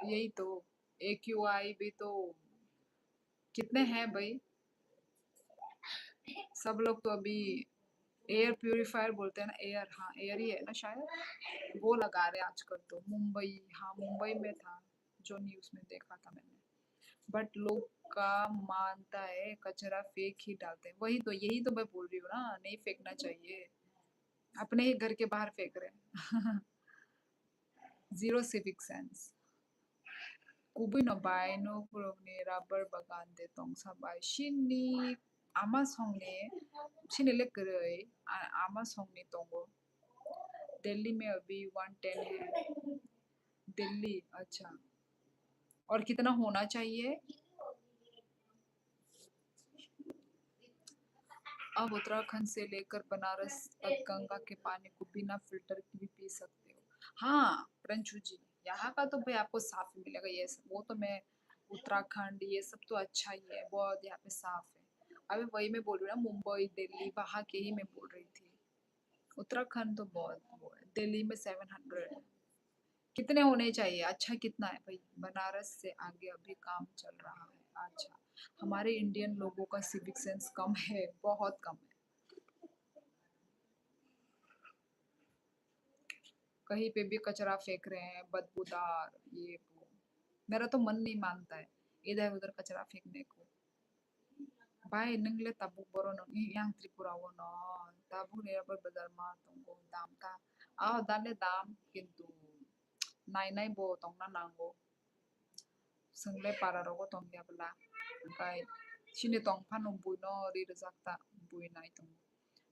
यही तो, AQI भी तो कितने हैं भाई? सब लोग तो अभी एयर प्यूरिफायर बोलते हैं ना, एयर, हाँ एयर ही है ना शायद, वो लगा रहे हैं आजकल तो। मुंबई, हाँ मुंबई में था, जो न्यूज़ में देखा था मैंने। बट लोग का मानता है कचरा फेंक ही डालते हैं, वही तो, यही तो मैं बोल रही हूँ ना, नहीं फेंकना चाहिए। अपने ही घर के बाहर फेंक रहे हैं। Zero civic sense. 구분어바이노 그룹니 rubber bagande tongsabai shini ama songने शिनिले करे आमा सोंगने तोंगो। दिल्ली में अभी 110 है। दिल्ली, अच्छा। और कितना होना चाहिए? अब उत्तराखंड से लेकर बनारस तक गंगा के पानी को बिना फिल्टर के भी पी सकते हो। हाँ प्रंशु जी, यहाँ का तो भाई आपको साफ ही मिलेगा, ये सब वो तो मैं, उत्तराखंड ये सब तो अच्छा ही है, बहुत यहाँ पे साफ है। अभी वही मैं बोल रही हूँ ना, मुंबई दिल्ली वहाँ के ही मैं बोल रही थी। उत्तराखंड तो बहुत वो है, दिल्ली में 700 है। कितने होने चाहिए? अच्छा कितना है भाई? बनारस से आगे अभी काम चल रहा है। अच्छा, हमारे इंडियन लोगों का सिविक सेंस कम है, बहुत कम है। कहीं पे भी कचरा फेंक रहे हैं, बदबूदार, ये वो। मेरा तो मन नहीं मानता है इधर उधर कचरा फेंकने को। Baik, neng le tabuk boro no yang Tripura wono tabuk ne ber bazar ma tonggo dam ta dan le dam kintu nai nai bo tong na nango sengle para rogo tong ya bla kai sini tong phan bui no ri rizak ta bui nai tong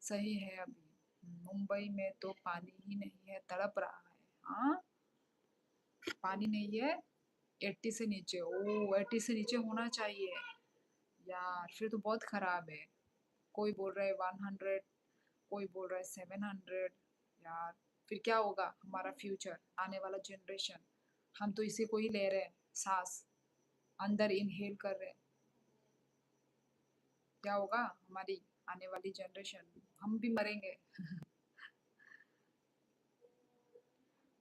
सही है अभी मुंबई में तो पानी ही नहीं है तड़प रहा है हाँ पानी नहीं है 80 से नीचे ओ 80 से नीचे होना चाहिए यार फिर तो बहुत खराब है कोई बोल रहा है 100 कोई बोल रहा है 700 यार फिर क्या होगा हमारा फ्यूचर आने वाला जनरेशन हम तो इसी को ही ले रहे हैं सांस अंदर इनहेल कर रहे हैं क्या होगा हमारी आने वाली जनरेशन हम भी मरेंगे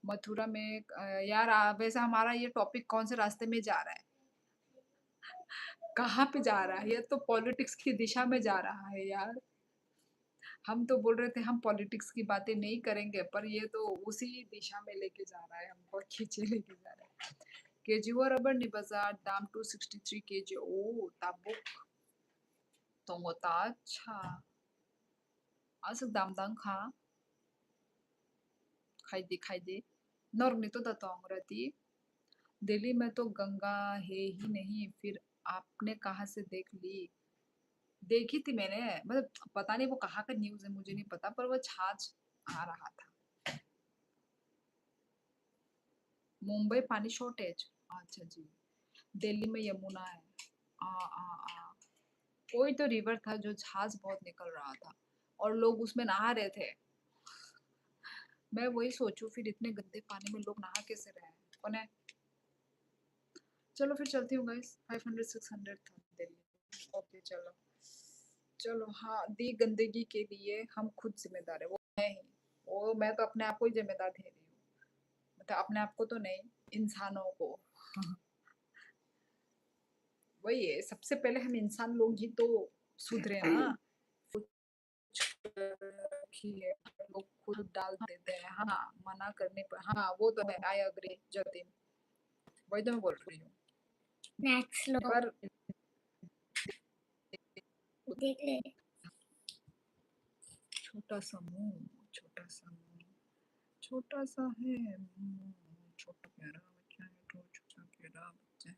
मथुरा में यार वैसे हमारा ये टॉपिक कौन से रास्ते में जा रहा है कहाँ पे जा रहा है ये तो पॉलिटिक्स की दिशा में जा रहा है यार हम तो बोल रहे थे हम पॉलिटिक्स की बातें नहीं करेंगे पर ये तो उसी दिशा में लेके जा रहा है हमको खींचे लेके जा रहा है केजीओ रबर नि बाजार दाम 263 केजी ओ ताबुक तोंगोता अच्छा असक दाम दांग खा खाई दे नॉर्मली तो दतोंग रहती दिल्ली में तो गंगा है ही नहीं फिर आपने कहाँ से देख ली देखी थी मैंने मतलब पता नहीं वो कहाँ का न्यूज़ है मुझे नहीं पता पर वो छाछ आ रहा था मुंबई पानी शॉर्टेज अच्छा जी दिल्ली में यमुना है आ कोई तो रिवर था जो जहाज बहुत निकल रहा था और लोग उसमें नहा रहे थे मैं वही सोचूं फिर इतने गंदे पानी में लोग नहा कैसे रहे हैं कौन है चलो फिर चलती हूँ गाइस 500 600 था दिल्ली ओके चलो चलो हाँ दी गंदगी के लिए हम खुद जिम्मेदार है वो मैं ही वो मैं तो अपने आप को ही जिम्मेदार ठहरी हूँ मतलब अपने आप को तो नहीं इंसानों को वही है सबसे पहले हम इंसान लोग ही तो सुधरे ना रखी है लोग खुद डाल देते हैं हाँ मना करने पर हाँ वो तो है आई अग्री जतिन वही तो मैं बोल रही हूँ नेक्स्ट लो पर देख ले छोटा सा मुंह छोटा सा मुंह छोटा सा है छोटा प्यारा बच्चा है तो छोटा प्यारा बच्चा है